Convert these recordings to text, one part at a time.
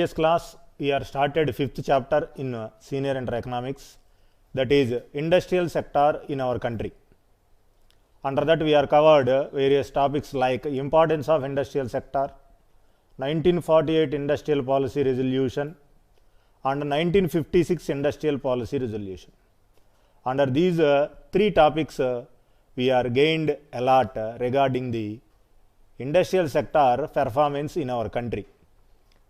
previous class we are started fifth chapter in senior inter economics, that is industrial sector in our country. Under that we are covered various topics like importance of industrial sector, 1948 industrial policy resolution and 1956 industrial policy resolution. Under these three topics we are gained a lot regarding the industrial sector performance in our country.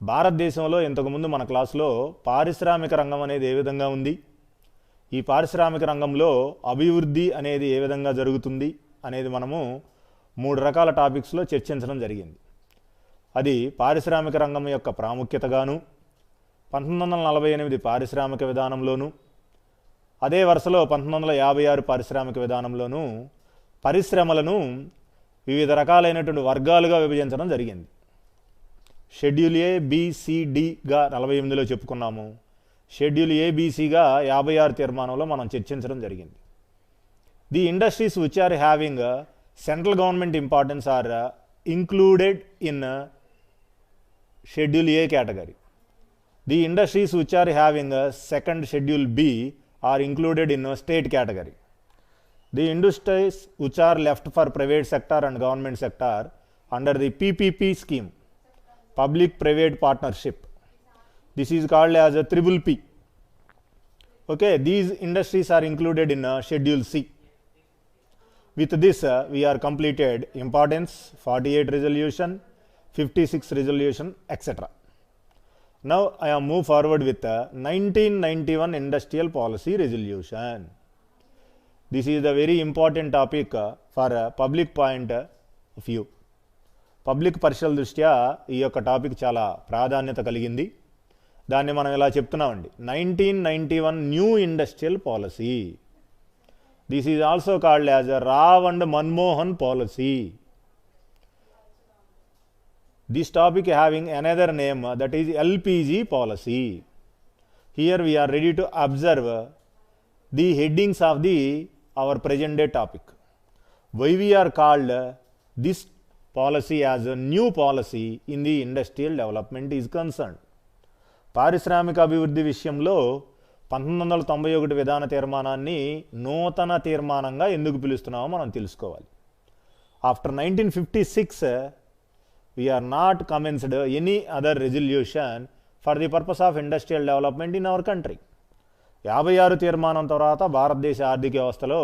భారతదేశంలో ఇంతకుముందు మన క్లాసులో పారిశ్రామిక రంగం అనేది ఏ విధంగా ఉంది, ఈ పారిశ్రామిక రంగంలో అభివృద్ధి అనేది ఏ విధంగా జరుగుతుంది అనేది మనము 3 రకాల టాపిక్స్లో చర్చించడం జరిగింది. అది పారిశ్రామిక రంగం యొక్క ప్రాముఖ్యతగాను, 1948 పారిశ్రామిక విధానంలోను, అదే వరుసలో 1956 పారిశ్రామిక విధానంలోను పరిశ్రమలను వివిధ రకాలైనటువంటి వర్గాలుగా విభజించడం జరిగింది. షెడ్యూల్ ఏ బిసిడిగా 48లో చెప్పుకున్నాము. షెడ్యూల్ ఏబిసిగా 56 తీర్మానంలో మనం చర్చించడం జరిగింది. The industries which are having central government importance are included in schedule A category. The industries which are having second schedule B are included in state category. The industries which are left for private sector and government sector under the PPP scheme, public private partnership, this is called as a triple P. Okay, these industries are included in schedule C. With this we are completed importance, 48 resolution, 56 resolution, etc. Now I am move forward with 1991 industrial policy resolution. This is the very important topic for public point of view. Public పరిశీలన దృష్ట్యా ఈ యొక్క topic చాలా ప్రాధాన్యత కలిగింది. దాన్ని మనం ఇలా చెప్తున్నామండి, 1991 new industrial policy. This is also called as Rao and Manmohan policy. This topic having another name, that is LPG policy. Here we are ready to observe the headings of the our present day topic. Why we are called this policy as a new policy in the industrial development is concerned. పారిశ్రామిక అభివృద్ధి విషయంలో 1991 విధాన తీర్మానాన్ని నూతన తీర్మానంగా ఎందుకు పిలుస్తున్నామో మనం తెలుసుకోవాలి. After 1956 we are not commenced any other resolution for the purpose of industrial development in our country. 56 తీర్మానం తర్వాత భారతదేశ ఆర్థిక వ్యవస్థలో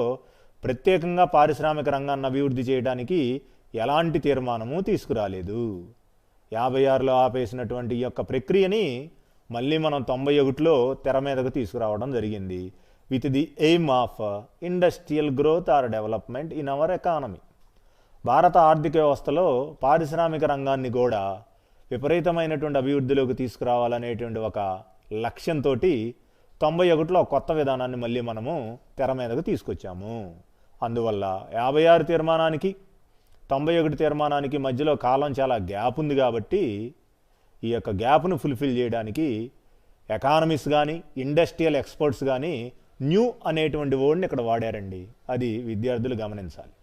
ప్రత్యేకంగా పారిశ్రామిక రంగాన్ని అభివృద్ధి చేయడానికి ఎలాంటి తీర్మానము తీసుకురాలేదు. 56లో ఆపేసినటువంటి ఈ యొక్క ప్రక్రియని మళ్ళీ మనం 91లో తెర మీదకు తీసుకురావడం జరిగింది. With the aim of industrial growth are development in our economy. భారత ఆర్థిక వ్యవస్థలో పారిశ్రామిక రంగాన్ని కూడా విపరీతమైనటువంటి అభివృద్ధిలోకి తీసుకురావాలనేటువంటి ఒక లక్ష్యంతో 91లో కొత్త విధానాన్ని మళ్ళీ మనము తెర మీదకు తీసుకొచ్చాము. అందువల్ల 56 తీర్మానానికి 91 తీర్మానానికి మధ్యలో కాలం చాలా గ్యాప్ ఉంది కాబట్టి ఈ యొక్క గ్యాప్ను ఫుల్ఫిల్ చేయడానికి ఎకానమిస్ట్ కానీ ఇండస్ట్రియల్ ఎక్స్పర్ట్స్ కానీ న్యూ అనేటువంటి వర్డ్ని ఇక్కడ వాడారండి. అది విద్యార్థులు గమనించాలి.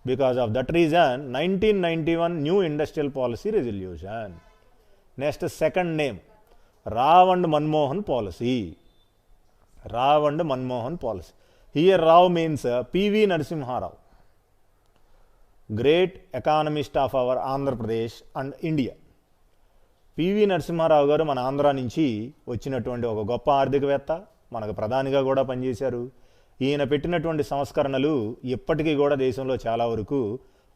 Because of that reason 1991 new industrial policy resolution. Next second name, Rao and Manmohan policy. Rao and Manmohan policy. Here Rao means PV Narasimha Rao, great economist of our Andhra Pradesh and India. PV Narasimha Rao garu మన ఆంధ్ర నుంచి వచ్చినటువంటి ఒక గొప్ప ఆర్థికవేత్త, మనకు ప్రధానిగా కూడా పనిచేశారు. ఈయన పెట్టినటువంటి సంస్కరణలు ఇప్పటికీ కూడా దేశంలో చాలా వరకు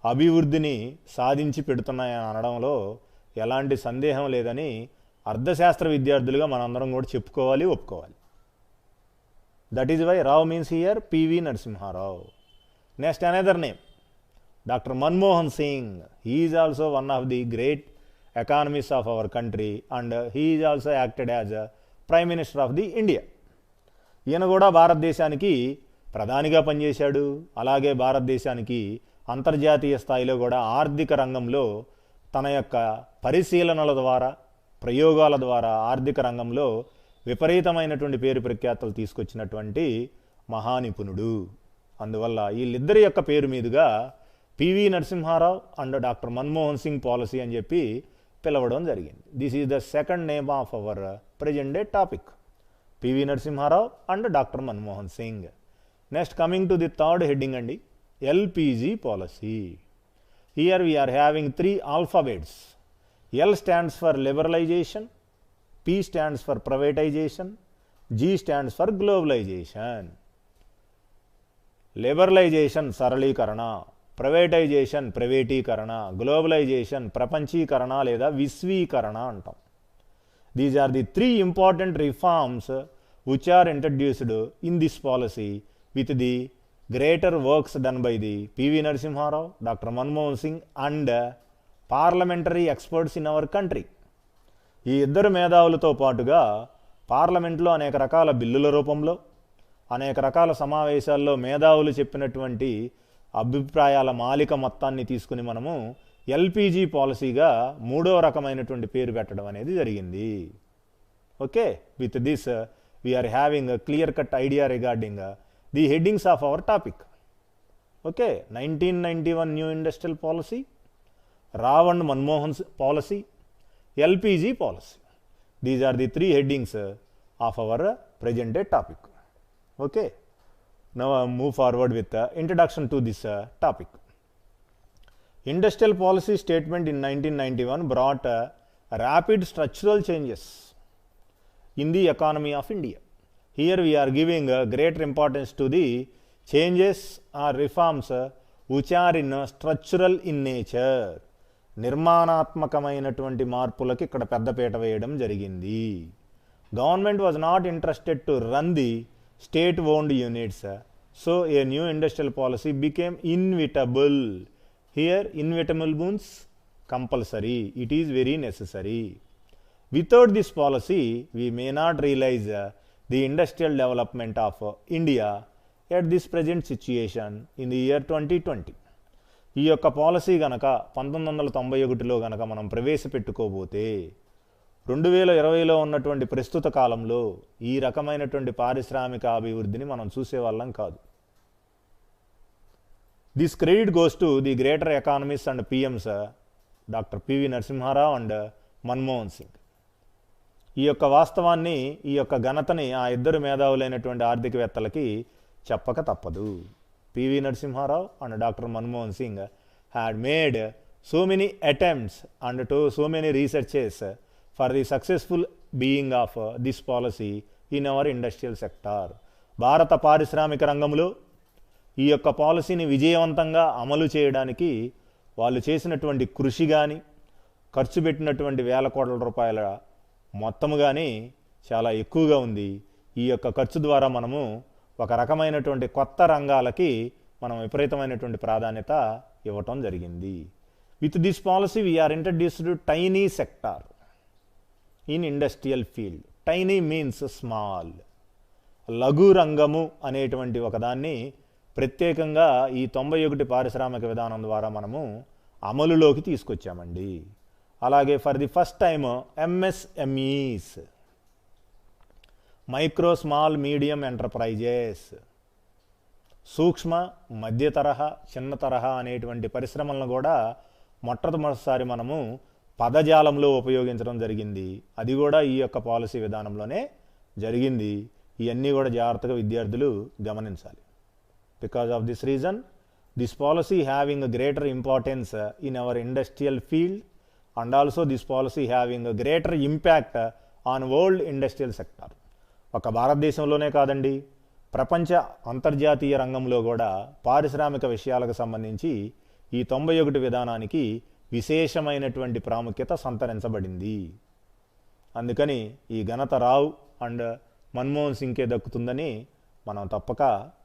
అభివృద్ధిని సాధించి పెడుతున్నాయని అనడంలో ఎలాంటి సందేహం లేదని అర్థశాస్త్ర విద్యార్థులుగా మనందరం కూడా చెప్పుకోవాలి, ఒప్పుకోవాలి. That is why Rao means here PV Narasimha Rao. Next another name, Dr. Manmohan Singh. He is also one of the great economists of our country and he is also acted as a Prime Minister of the India. ఈయన కూడా భారతదేశానికి ప్రధానిగా పనిచేశాడు. అలాగే భారతదేశానికి అంతర్జాతీయ స్థాయిలో కూడా ఆర్థిక రంగంలో తన యొక్క పరిశీలనల ద్వారా, ప్రయోగాల ద్వారా ఆర్థిక రంగంలో విపరీతమైనటువంటి పేరు ప్రఖ్యాతలు తీసుకొచ్చినటువంటి మహానిపుణుడు. అందువల్ల వీళ్ళిద్దరి యొక్క పేరు మీదుగా PV Narasimha Rao and doctor Manmohan Singh policy అని చెప్పి పిలవడం జరిగింది. This is the second name of our present day topic, PV Narasimha Rao and doctor Manmohan Singh. Next coming to the third heading అండి, LPG policy. Here we are having 3 alphabets. L stands for liberalisation, P stands for privatisation, G stands for globalisation. Liberalisation సరళీకరణ, privatisation ప్రైవేటీకరణ, globalisation ప్రపంచీకరణ లేదా విశ్వీకరణ అంటాం. These are the 3 important reforms which are introduced in this policy with the greater works done by the P.V. Narasimha Rao, Dr. Manmohan Singh and parliamentary experts in our country. ఈ ఇద్దరు మేధావులతో పాటుగా పార్లమెంట్లో అనేక రకాల బిల్లుల రూపంలో, అనేక రకాల సమావేశాల్లో మేధావులు చెప్పినటువంటి అభిప్రాయాల మాలిక మొత్తాన్ని తీసుకుని మనము ఎల్పిజి పాలసీగా 3వ రకమైనటువంటి పేరు పెట్టడం అనేది జరిగింది. Okay, with this we are having a clear cut idea regarding the headings of our topic. Okay, 1991 new industrial policy, Rao and Manmohan policy, LPG policy. These are the 3 headings of our present day topic. Okay, now move forward with the introduction to this topic. Industrial policy statement in 1991 brought rapid structural changes in the economy of India. Here we are giving greater importance to the changes or reforms which are in structural in nature. నిర్మాణాత్మకమైనటువంటి మార్పులకి ఇక్కడ పెద్దపీట వేయడం జరిగింది. Government was not interested to run the state owned units, so a new industrial policy became inevitable. Here inevitable means compulsory, it is very necessary. Without this policy we may not realise the industrial development of India at this present situation in the year 2020. ఈ యొక్క policy కనుక 1991లో కనుక మనం ప్రవేశపెట్టుకోబోతే 2020లో ఉన్నటువంటి ప్రస్తుత కాలంలో ఈ రకమైనటువంటి పారిశ్రామిక అభివృద్ధిని మనం చూసేవాళ్ళం కాదు. This credit goes to the greater economist and PMs doctor PV Narasimha Rao and Manmohan Singh. ఈ యొక్క వాస్తవాన్ని, ఈ యొక్క ఘనతని ఆ ఇద్దరు మేధావులైనటువంటి ఆర్థికవేత్తలకి చెప్పక తప్పదు. PV Narasimha Rao and doctor Manmohan Singh had made so many attempts and to so many researches for the successful being of this policy in our industrial sector. భారత పారిశ్రామిక రంగంలో ఈ యొక్క పాలసీని విజయవంతంగా అమలు చేయడానికి వాళ్ళు చేసినటువంటి కృషి కానీ, ఖర్చు పెట్టినటువంటి వేల కోట్ల రూపాయల మొత్తము కానీ చాలా ఎక్కువగా ఉంది. ఈ యొక్క ఖర్చు ద్వారా మనము ఒక రకమైనటువంటి కొత్త రంగాలకి మనం విపరీతమైనటువంటి ప్రాధాన్యత ఇవ్వటం జరిగింది. With this policy we are introduced tiny sector in industrial field. Tiny means small. లఘు రంగము అనేటువంటి ఒకదాన్ని ప్రత్యేకంగా ఈ 91 పారిశ్రామిక విధానం ద్వారా మనము అమలులోకి తీసుకొచ్చామండి. అలాగే for the first time MSMEs, micro small medium enterprises, సూక్ష్మ మధ్య తరహా చిన్న తరహా అనేటువంటి పరిశ్రమలను కూడా మొట్టమొదటిసారి మనము పదజాలంలో ఉపయోగించడం జరిగింది. అది కూడా ఈ యొక్క పాలసీ విధానంలోనే జరిగింది. ఇవన్నీ కూడా జాగ్రత్తగా విద్యార్థులు గమనించాలి. Because of this reason this policy having greater importance in our industrial field and also this policy having greater impact on world industrial sector. ఒక భారతదేశంలోనే కాదండి, ప్రపంచ అంతర్జాతీయ రంగంలో కూడా పారిశ్రామిక విషయాలకు సంబంధించి ఈ 91 విధానానికి విశేషమైనటువంటి ప్రాముఖ్యత సంతరించబడింది. అందుకని ఈ ఘనత రావ్ అండ్ మన్మోహన్ సింగ్కే దక్కుతుందని మనం తప్పక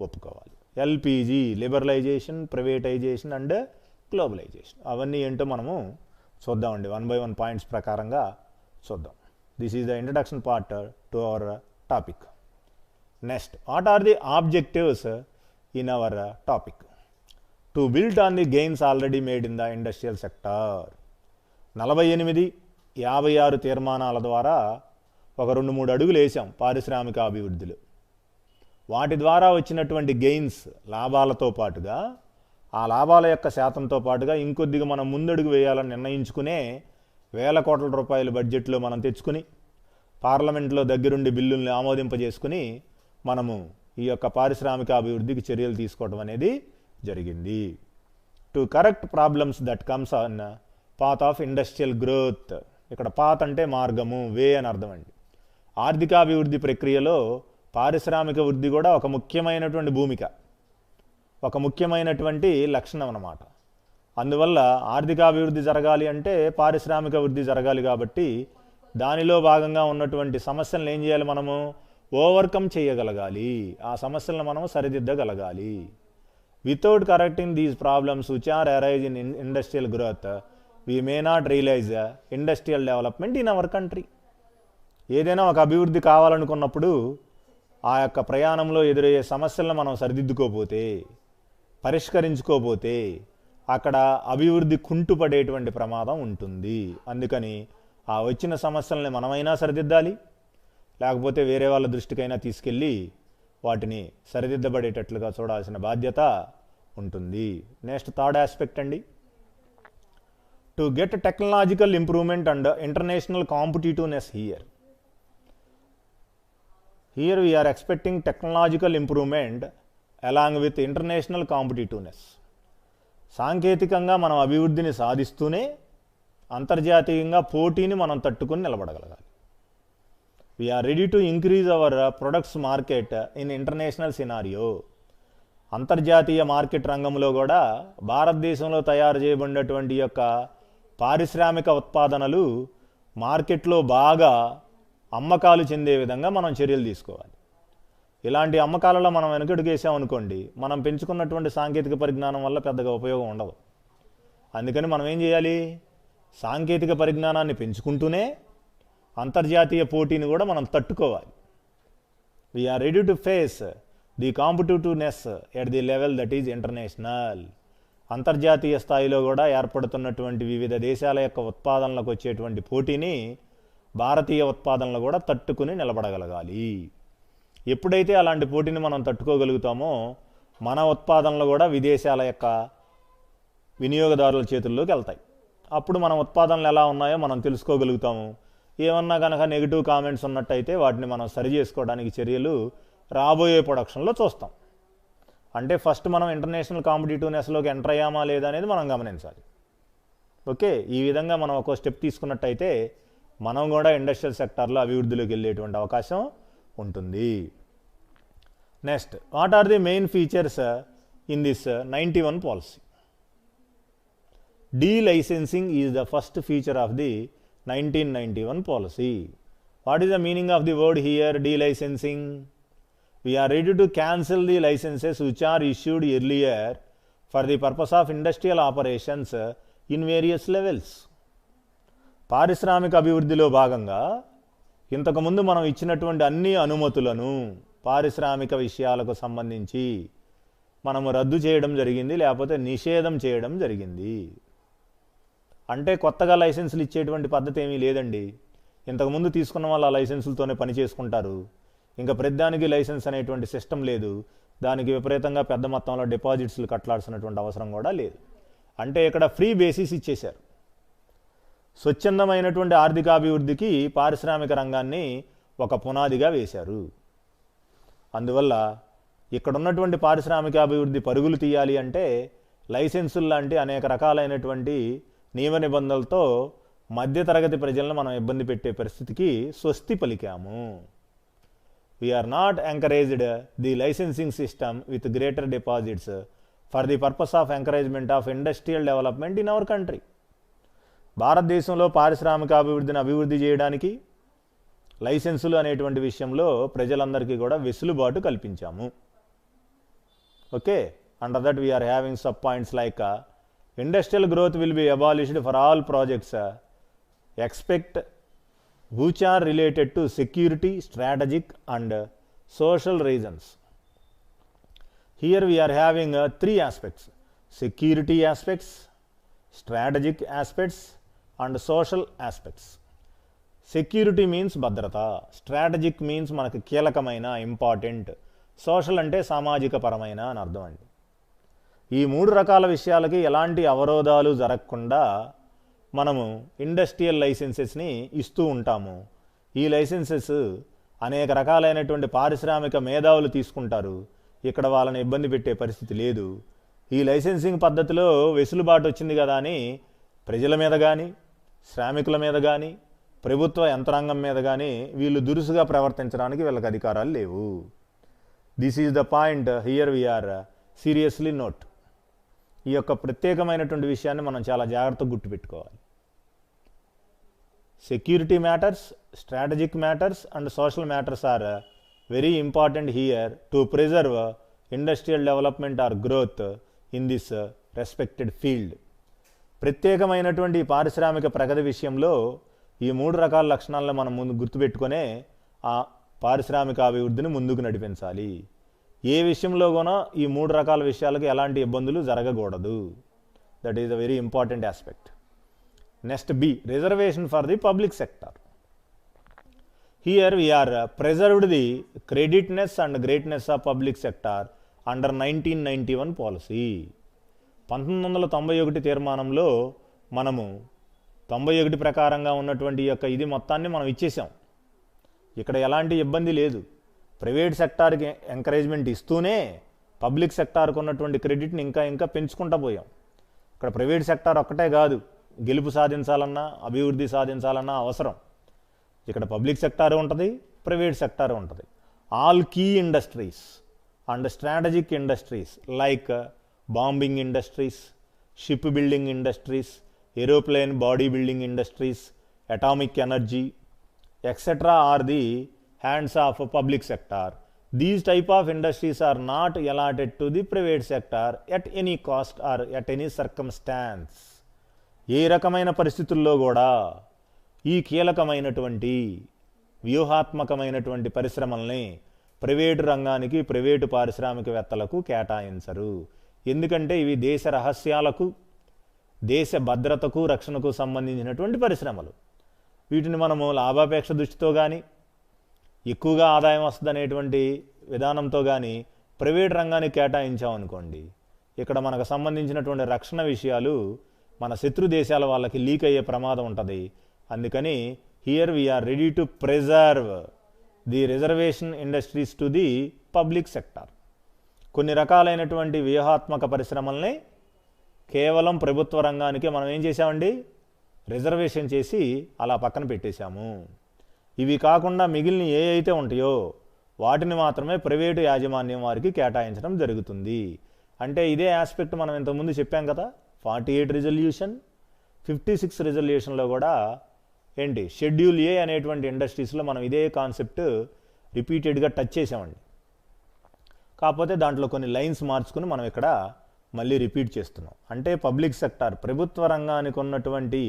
ఒప్పుకోవాలి. LPG, liberalisation, privatisation and globalisation, అవన్నీ ఏంటో మనము చూద్దామండి. 1 by 1 పాయింట్స్ ప్రకారంగా చూద్దాం. This is the introduction part to our topic. Next, what are the objectives in our topic? To build on the gains already made in the industrial sector. 48, 56 తీర్మానాల ద్వారా ఒక 2-3 అడుగులు వేసాం పారిశ్రామిక అభివృద్ధిలో. వాటి ద్వారా వచ్చినటువంటి గెయిన్స్, లాభాలతో పాటుగా ఆ లాభాల యొక్క శాతంతో పాటుగా ఇంకొద్దిగా మనం ముందడుగు వేయాలని నిర్ణయించుకునే వేల కోట్ల రూపాయల బడ్జెట్లో మనం తెచ్చుకుని పార్లమెంట్లో దగ్గరుండి బిల్లుల్ని ఆమోదింపజేసుకుని మనము ఈ యొక్క పారిశ్రామిక అభివృద్ధికి చర్యలు తీసుకోవడం అనేది జరిగింది. To correct problems that comes on path of industrial growth. ఇక్కడ పాత్ అంటే మార్గము, వే అని అర్థం అండి. ఆర్థికాభివృద్ధి ప్రక్రియలో పారిశ్రామిక వృద్ధి కూడా ఒక ముఖ్యమైనటువంటి భూమిక, ఒక ముఖ్యమైనటువంటి లక్షణం అన్నమాట. అందువల్ల ఆర్థికాభివృద్ధి జరగాలి అంటే పారిశ్రామిక వృద్ధి జరగాలి. కాబట్టి దానిలో భాగంగా ఉన్నటువంటి సమస్యలను ఏం చేయాలి, మనము ఓవర్కమ్ చేయగలగాలి, ఆ సమస్యలను మనం సరిదిద్దగలగాలి. Without correcting these problems which are arise in industrial growth we may not realise industrial development in our country. ఏదైనా ఒక అభివృద్ధి కావాలనుకున్నప్పుడు ఆ యొక్క ప్రయాణంలో ఎదురయ్యే సమస్యలను మనం సరిదిద్దుకోపోతే, పరిష్కరించుకోపోతే అక్కడ అభివృద్ధి కుంటుపడేటువంటి ప్రమాదం ఉంటుంది. అందుకని ఆ వచ్చిన సమస్యల్ని మనమైనా సరిదిద్దాలి, లేకపోతే వేరే వాళ్ళ దృష్టికైనా తీసుకెళ్ళి వాటిని సరిదిద్దబడేటట్లుగా చూడాల్సిన బాధ్యత ఉంటుంది. నెక్స్ట్ థర్డ్ ఆస్పెక్ట్ అండి, to get technological improvement and international competitiveness here. Here we are expecting technological improvement along with international competitiveness. సాంకేతికంగా మనం అభివృద్ధిని సాధిస్తూనే అంతర్జాతీయంగా పోటీని మనం తట్టుకుని నిలబడగలగాలి. We are ready to increase our products market in international scenario. అంతర్జాతీయ మార్కెట్ రంగంలో కూడా భారతదేశంలో తయారు చేయబడినటువంటి యొక్క పారిశ్రామిక ఉత్పాదనలు మార్కెట్లో బాగా అమ్మకాలు చెందే విధంగా మనం చర్యలు తీసుకోవాలి. ఇలాంటి అమ్మకాలలో మనం వెనుకడుకేసామనుకోండి, మనం పెంచుకున్నటువంటి సాంకేతిక పరిజ్ఞానం వల్ల పెద్దగా ఉపయోగం ఉండదు. అందుకని మనం ఏం చేయాలి, సాంకేతిక పరిజ్ఞానాన్ని పెంచుకుంటూనే అంతర్జాతీయ పోటీని కూడా మనం తట్టుకోవాలి. We are ready to face the competitiveness at the level that is international. అంతర్జాతీయ స్థాయిలో కూడా ఏర్పడుతున్నటువంటి వివిధ దేశాల యొక్క ఉత్పాదనలకు వచ్చేటువంటి పోటీని భారతీయ ఉత్పాదనలు కూడా తట్టుకుని నిలబడగలగాలి. ఎప్పుడైతే అలాంటి పోటీని మనం తట్టుకోగలుగుతామో మన ఉత్పాదనలు కూడా విదేశాల యొక్క వినియోగదారుల చేతుల్లోకి వెళ్తాయి. అప్పుడు మన ఉత్పాదనలు ఎలా ఉన్నాయో మనం తెలుసుకోగలుగుతాము. ఏమన్నా కనుక నెగిటివ్ కామెంట్స్ ఉన్నట్టయితే వాటిని మనం సరి చేసుకోవడానికి చర్యలు రాబోయే ప్రొడక్షన్లో చూస్తాం. అంటే ఫస్ట్ మనం ఇంటర్నేషనల్ కాంపిటీటివ్నెస్లోకి ఎంటర్ అయ్యామా లేదా అనేది మనం గమనించాలి. ఓకే, ఈ విధంగా మనం ఒక స్టెప్ తీసుకున్నట్టయితే మనం కూడా ఇండస్ట్రియల్ సెక్టార్లో అభివృద్ధిలోకి వెళ్ళేటువంటి అవకాశం ఉంటుంది. Next, what are the main features in this 91 policy? Delicensing is the first feature of the 1991 policy. What is the meaning of the word here, delicensing? We are ready to cancel the licenses which are issued earlier for the purpose of industrial operations in various levels. పారిశ్రామిక అభివృద్ధిలో భాగంగా ఇంతకుముందు మనం ఇచ్చినటువంటి అన్ని అనుమతులను పారిశ్రామిక విషయాలకు సంబంధించి మనము రద్దు చేయడం జరిగింది, లేకపోతే నిషేధం చేయడం జరిగింది. అంటే కొత్తగా లైసెన్సులు ఇచ్చేటువంటి పద్ధతి ఏమీ లేదండి. ఇంతకుముందు తీసుకున్న వాళ్ళు ఆ లైసెన్సులతోనే పని చేసుకుంటారు. ఇంకా ప్రతిదానికి లైసెన్స్ అనేటువంటి సిస్టమ్ లేదు. దానికి విపరీతంగా పెద్ద మొత్తంలో డిపాజిట్స్లు కట్టలాల్సినటువంటి అవసరం కూడా లేదు. అంటే ఇక్కడ ఫ్రీ బేసిస్ ఇచ్చేశారు. స్వచ్ఛందమైనటువంటి ఆర్థికాభివృద్ధికి పారిశ్రామిక రంగాన్ని ఒక పునాదిగా వేశారు. అందువల్ల ఇక్కడ ఉన్నటువంటి పారిశ్రామికాభివృద్ధి పరుగులు తీయాలి అంటే లైసెన్సులు లాంటి అనేక రకాలైనటువంటి నియమ నిబంధనలతో మధ్యతరగతి ప్రజలను మనం ఇబ్బంది పెట్టే పరిస్థితికి స్వస్తి పలికాము. We are not encouraged the licensing system with greater deposits for the purpose of encouragement of industrial development in our country. భారతదేశంలో పారిశ్రామిక అభివృద్ధి చేయడానికి లైసెన్సులు అనేటువంటి విషయంలో ప్రజలందరికీ కూడా వెసులుబాటు కల్పించాము. Okay, under that we are having sub points like industrial growth will be abolished for all projects expect which are related to security, strategic and social reasons. Here we are having three aspects: security aspects, strategic aspects and social aspects. Security means భద్రత, strategic means మనకు కీలకమైన important, social అంటే సామాజిక పరమైన అని అర్థం అండి. ఈ మూడు రకాల విషయాలకి ఎలాంటి అవరోధాలు జరగకుండా మనము ఇండస్ట్రియల్ లైసెన్సెస్ని ఇస్తూ ఉంటాము. ఈ లైసెన్సెస్ అనేక రకాలైనటువంటి పారిశ్రామిక మేధావులు తీసుకుంటారు. ఇక్కడ వాళ్ళని ఇబ్బంది పెట్టే పరిస్థితి లేదు. ఈ లైసెన్సింగ్ పద్ధతిలో వెసులుబాటు వచ్చింది కదా అని ప్రజల మీద కానీ, శ్రామికుల మీద కానీ, ప్రభుత్వ యంత్రాంగం మీద కానీ వీళ్ళు దురుసుగా ప్రవర్తించడానికి వీళ్ళకి అధికారాలు లేవు. This is the point here we are seriously note. ఈ యొక్క ప్రత్యేకమైనటువంటి విషయాన్ని మనం చాలా జాగ్రత్తగా గుర్తుపెట్టుకోవాలి. Security matters, strategic matters and social matters are very important here to preserve industrial development or growth in this respected field. ప్రత్యేకమైనటువంటి పారిశ్రామిక ప్రగతి విషయంలో ఈ 3 రకాల లక్షణాలను మనం ముందు గుర్తుపెట్టుకునే ఆ పారిశ్రామిక అభివృద్ధిని ముందుకు నడిపించాలి. ఏ విషయంలో కూడా ఈ 3 రకాల విషయాలకు ఎలాంటి ఇబ్బందులు జరగకూడదు. That is a very important aspect. Next B, reservation for the public sector. Here we are preserved the creditness and greatness of public sector under 1991 policy. 1991 తీర్మానంలో మనము 91 ప్రకారంగా ఉన్నటువంటి యొక్క ఇది మొత్తాన్ని మనం ఇచ్చేసాం. ఇక్కడ ఎలాంటి ఇబ్బంది లేదు. ప్రైవేట్ సెక్టార్కి ఎంకరేజ్మెంట్ ఇస్తూనే పబ్లిక్ సెక్టార్కు ఉన్నటువంటి క్రెడిట్ని ఇంకా పెంచుకుంటూ పోయాం. ఇక్కడ ప్రైవేట్ సెక్టార్ ఒక్కటే కాదు, గెలుపు సాధించాలన్నా అభివృద్ధి సాధించాలన్నా అవసరం. ఇక్కడ పబ్లిక్ సెక్టార్ ఉంటుంది, ప్రైవేట్ సెక్టార్ ఉంటుంది. All key industries and strategic industries like bombing industries, ship building industries, aeroplane body building industries, atomic energy etcetera are the hands of public sector. These type of industries are not allotted to the private sector at any cost or at any circumstance. ఏ రకమైన పరిస్థితుల్లో కూడా ఈ కీలకమైనటువంటి వ్యూహాత్మకమైనటువంటి పరిశ్రమల్ని private రంగానికి, private పారిశ్రామికవేత్తలకు కేటాయించరు. ఎందుకంటే ఇవి దేశ రహస్యాలకు, దేశ భద్రతకు, రక్షణకు సంబంధించినటువంటి పరిశ్రమలు. వీటిని మనము లాభాపేక్ష దృష్టితో కానీ, ఎక్కువగా ఆదాయం వస్తుందనేటువంటి విధానంతో కానీ ప్రైవేట్ రంగానికి కేటాయించామనుకోండి, ఇక్కడ మనకు సంబంధించినటువంటి రక్షణ విషయాలు మన శత్రు దేశాల వాళ్ళకి లీక్ అయ్యే ప్రమాదం ఉంటుంది. అందుకని here we are ready to preserve the reservation industries to the public sector. కొన్ని రకాలైనటువంటి వ్యూహాత్మక పరిశ్రమల్ని కేవలం ప్రభుత్వ రంగానికి మనం ఏం చేసామండి, రిజర్వేషన్ చేసి అలా పక్కన పెట్టేశాము. ఇవి కాకుండా మిగిలిన ఏ అయితే ఉంటాయో వాటిని మాత్రమే ప్రైవేటు యాజమాన్యం వారికి కేటాయించడం జరుగుతుంది. అంటే ఇదే ఆస్పెక్ట్ మనం ఇంతకుముందు చెప్పాం కదా, 48 రిజల్యూషన్, 56 రిజల్యూషన్లో కూడా ఏంటి షెడ్యూల్ ఏ అనేటువంటి ఇండస్ట్రీస్లో మనం ఇదే కాన్సెప్ట్ రిపీటెడ్గా టచ్ చేసామండి. కాకపోతే దాంట్లో కొన్ని లైన్స్ మార్చుకుని మనం ఇక్కడ మళ్ళీ రిపీట్ చేస్తున్నాం. అంటే పబ్లిక్ సెక్టార్, ప్రభుత్వ రంగానికి ఉన్నటువంటి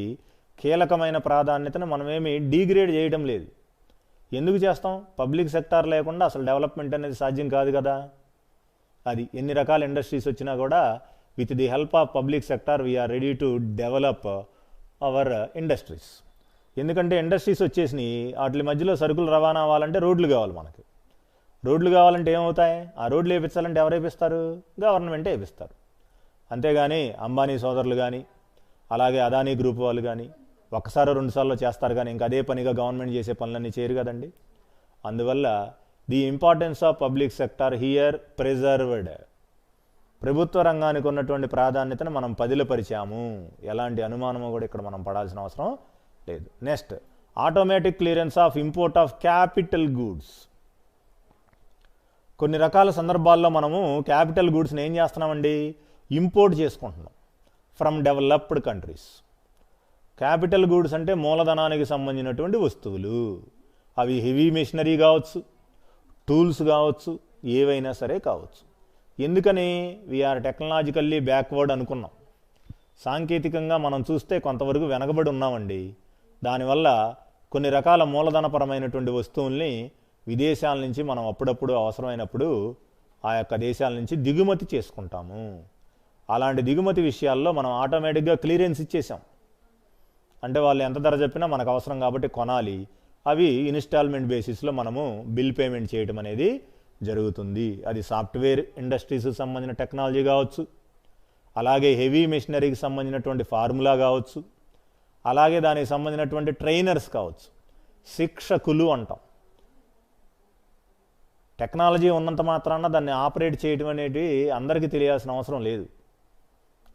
కీలకమైన ప్రాధాన్యతను మనమేమి డీగ్రేడ్ చేయడం లేదు. ఎందుకు చేస్తాం? పబ్లిక్ సెక్టార్ లేకుండా అసలు డెవలప్మెంట్ అనేది సాధ్యం కాదు కదా. అది ఎన్ని రకాల ఇండస్ట్రీస్ వచ్చినా కూడా with the help of public sector we are ready to develop our industries. ఎందుకంటే ఇండస్ట్రీస్ వచ్చేసినాయి, వాటి మధ్యలో సరుకులు రవాణా అవ్వాలంటే రోడ్లు కావాలి. మనకి రోడ్లు కావాలంటే ఏమవుతాయి? ఆ రోడ్లు వేయించాలంటే ఎవరు వేపిస్తారు? గవర్నమెంటే వేపిస్తారు. అంతేగాని అంబానీ సోదరులు కానీ, అలాగే అదానీ గ్రూప్ వాళ్ళు కానీ ఒక్కసారో 2 సార్లు చేస్తారు, కానీ ఇంకా అదే పనిగా గవర్నమెంట్ చేసే పనులన్నీ చేయరు కదండి. అందువల్ల the importance of public sector here preserved. ప్రభుత్వ రంగానికి ఉన్నటువంటి ప్రాధాన్యతను మనం పదిలపరిచాము. ఎలాంటి అనుమానము కూడా ఇక్కడ మనం పడాల్సిన అవసరం లేదు. Next, automatic clearance of import of capital goods. కొన్ని రకాల సందర్భాల్లో మనము క్యాపిటల్ గూడ్స్ని ఏం చేస్తున్నామండి, ఇంపోర్ట్ చేసుకుంటున్నాం from developed countries. Capital goods అంటే మూలధనానికి సంబంధించినటువంటి వస్తువులు. అవి హెవీ మెషినరీ కావచ్చు, టూల్స్ కావచ్చు, ఏవైనా సరే కావచ్చు. ఎందుకని? వీఆర్ టెక్నాలజికల్లీ బ్యాక్వర్డ్ అనుకున్నాం. సాంకేతికంగా మనం చూస్తే కొంతవరకు వెనకబడి ఉన్నామండి. దానివల్ల కొన్ని రకాల మూలధనపరమైనటువంటి వస్తువుల్ని విదేశాల నుంచి మనం అప్పుడప్పుడు అవసరమైనప్పుడు ఆ యొక్క దేశాల నుంచి దిగుమతి చేసుకుంటాము. అలాంటి దిగుమతి విషయాల్లో మనం ఆటోమేటిక్గా క్లియరెన్స్ ఇచ్చేసాం. అంటే వాళ్ళు ఎంత ధర చెప్పినా మనకు అవసరం కాబట్టి కొనాలి. అవి ఇన్స్టాల్మెంట్ బేసిస్లో మనము బిల్ పేమెంట్ చేయడం అనేది జరుగుతుంది. అది సాఫ్ట్వేర్ ఇండస్ట్రీస్కి సంబంధించిన టెక్నాలజీ కావచ్చు, అలాగే హెవీ మెషినరీకి సంబంధించినటువంటి ఫార్ములా కావచ్చు, అలాగే దానికి సంబంధించినటువంటి ట్రైనర్స్ కావచ్చు, శిక్షకులు అంటాం. టెక్నాలజీ ఉన్నంత మాత్రాన దాన్ని ఆపరేట్ చేయడం అనేది అందరికీ తెలియాల్సిన అవసరం లేదు.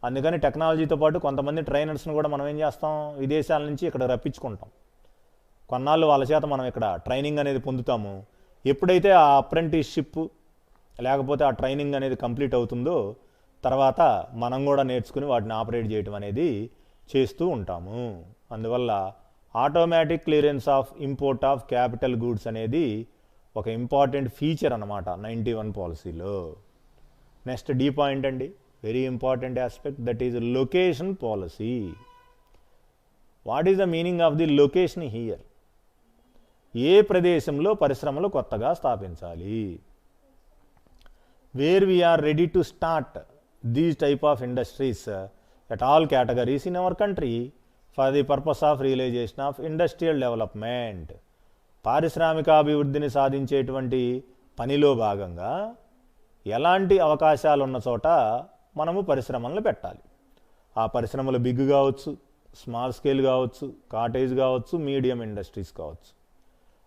అందుకని టెక్నాలజీతో పాటు కొంతమంది ట్రైనర్స్ని కూడా మనం ఏం చేస్తాం, విదేశాల నుంచి ఇక్కడ రప్పించుకుంటాం. కొన్నాళ్ళు వాళ్ళ చేత మనం ఇక్కడ ట్రైనింగ్ అనేది పొందుతాము. ఎప్పుడైతే ఆ అప్రెంటిస్షిప్ లేకపోతే ఆ ట్రైనింగ్ అనేది కంప్లీట్ అవుతుందో తర్వాత మనం కూడా నేర్చుకుని వాటిని ఆపరేట్ చేయడం అనేది చేస్తూ ఉంటాము. అందువల్ల automatic clearance of import of capital goods అనేది ఒక ఇంపార్టెంట్ ఫీచర్ అన్నమాట 91 పాలసీలో. నెక్స్ట్ డి పాయింట్ అండి, very important aspect, that is location policy. What is the meaning of the location here? ఏ ప్రదేశంలో పరిశ్రమలు కొత్తగా స్థాపించాలి? Where we are ready to start these type of industries at all categories in our country for the purpose of realisation of industrial development. పారిశ్రామికాభివృద్ధిని సాధించేటువంటి పనిలో భాగంగా ఎలాంటి అవకాశాలు ఉన్న చోట మనము పరిశ్రమలను పెట్టాలి. ఆ పరిశ్రమలు బిగ్ కావచ్చు, స్మాల్ స్కేల్ కావచ్చు, కాటేజ్ కావచ్చు, మీడియం ఇండస్ట్రీస్ కావచ్చు.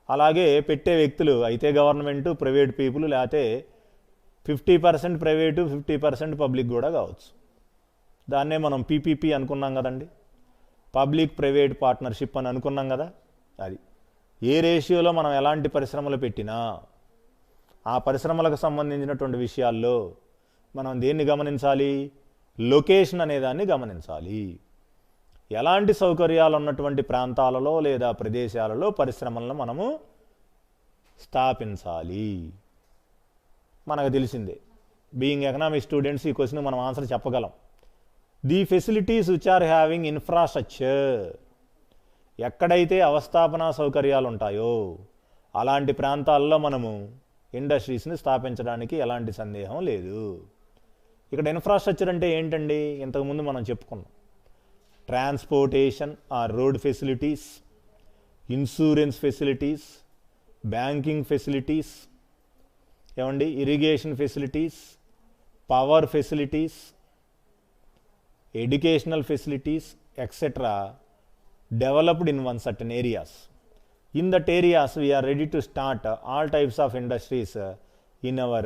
అలాగే పెట్టే వ్యక్తులు అయితే గవర్నమెంటు, ప్రైవేట్ పీపుల్, లేకపోతే 50% ప్రైవేటు 50% పబ్లిక్ కూడా కావచ్చు. దాన్నే మనం పీపీపీ అనుకున్నాం కదండి, పబ్లిక్ ప్రైవేట్ పార్ట్నర్షిప్ అని అనుకున్నాం కదా. అది ఏ రేషియోలో మనం ఎలాంటి పరిశ్రమలు పెట్టినా ఆ పరిశ్రమలకు సంబంధించినటువంటి విషయాల్లో మనం దేన్ని గమనించాలి? లొకేషన్ అనేదాన్ని గమనించాలి. ఎలాంటి సౌకర్యాలు ఉన్నటువంటి ప్రాంతాలలో లేదా ప్రదేశాలలో పరిశ్రమలను మనము స్థాపించాలి. మనకు తెలిసిందే, బీయింగ్ ఎకనామిక్ స్టూడెంట్స్ ఈ క్వశ్చన్ మనం ఆన్సర్ చెప్పగలం. The facilities which are having infrastructure. ఎక్కడైతే అవస్థాపన సౌకర్యాలు ఉంటాయో అలాంటి ప్రాంతాల్లో మనము ఇండస్ట్రీస్ని స్థాపించడానికి ఎలాంటి సందేహం లేదు. ఇక్కడ ఇన్ఫ్రాస్ట్రక్చర్ అంటే ఏంటండి? ఇంతకుముందు మనం చెప్పుకున్నాం. Transportation or road facilities, insurance facilities, banking facilities, ఏమండి, irrigation facilities, power facilities, educational facilities, etc. developed in one certain areas. In that areas, we are ready to start all types of industries in our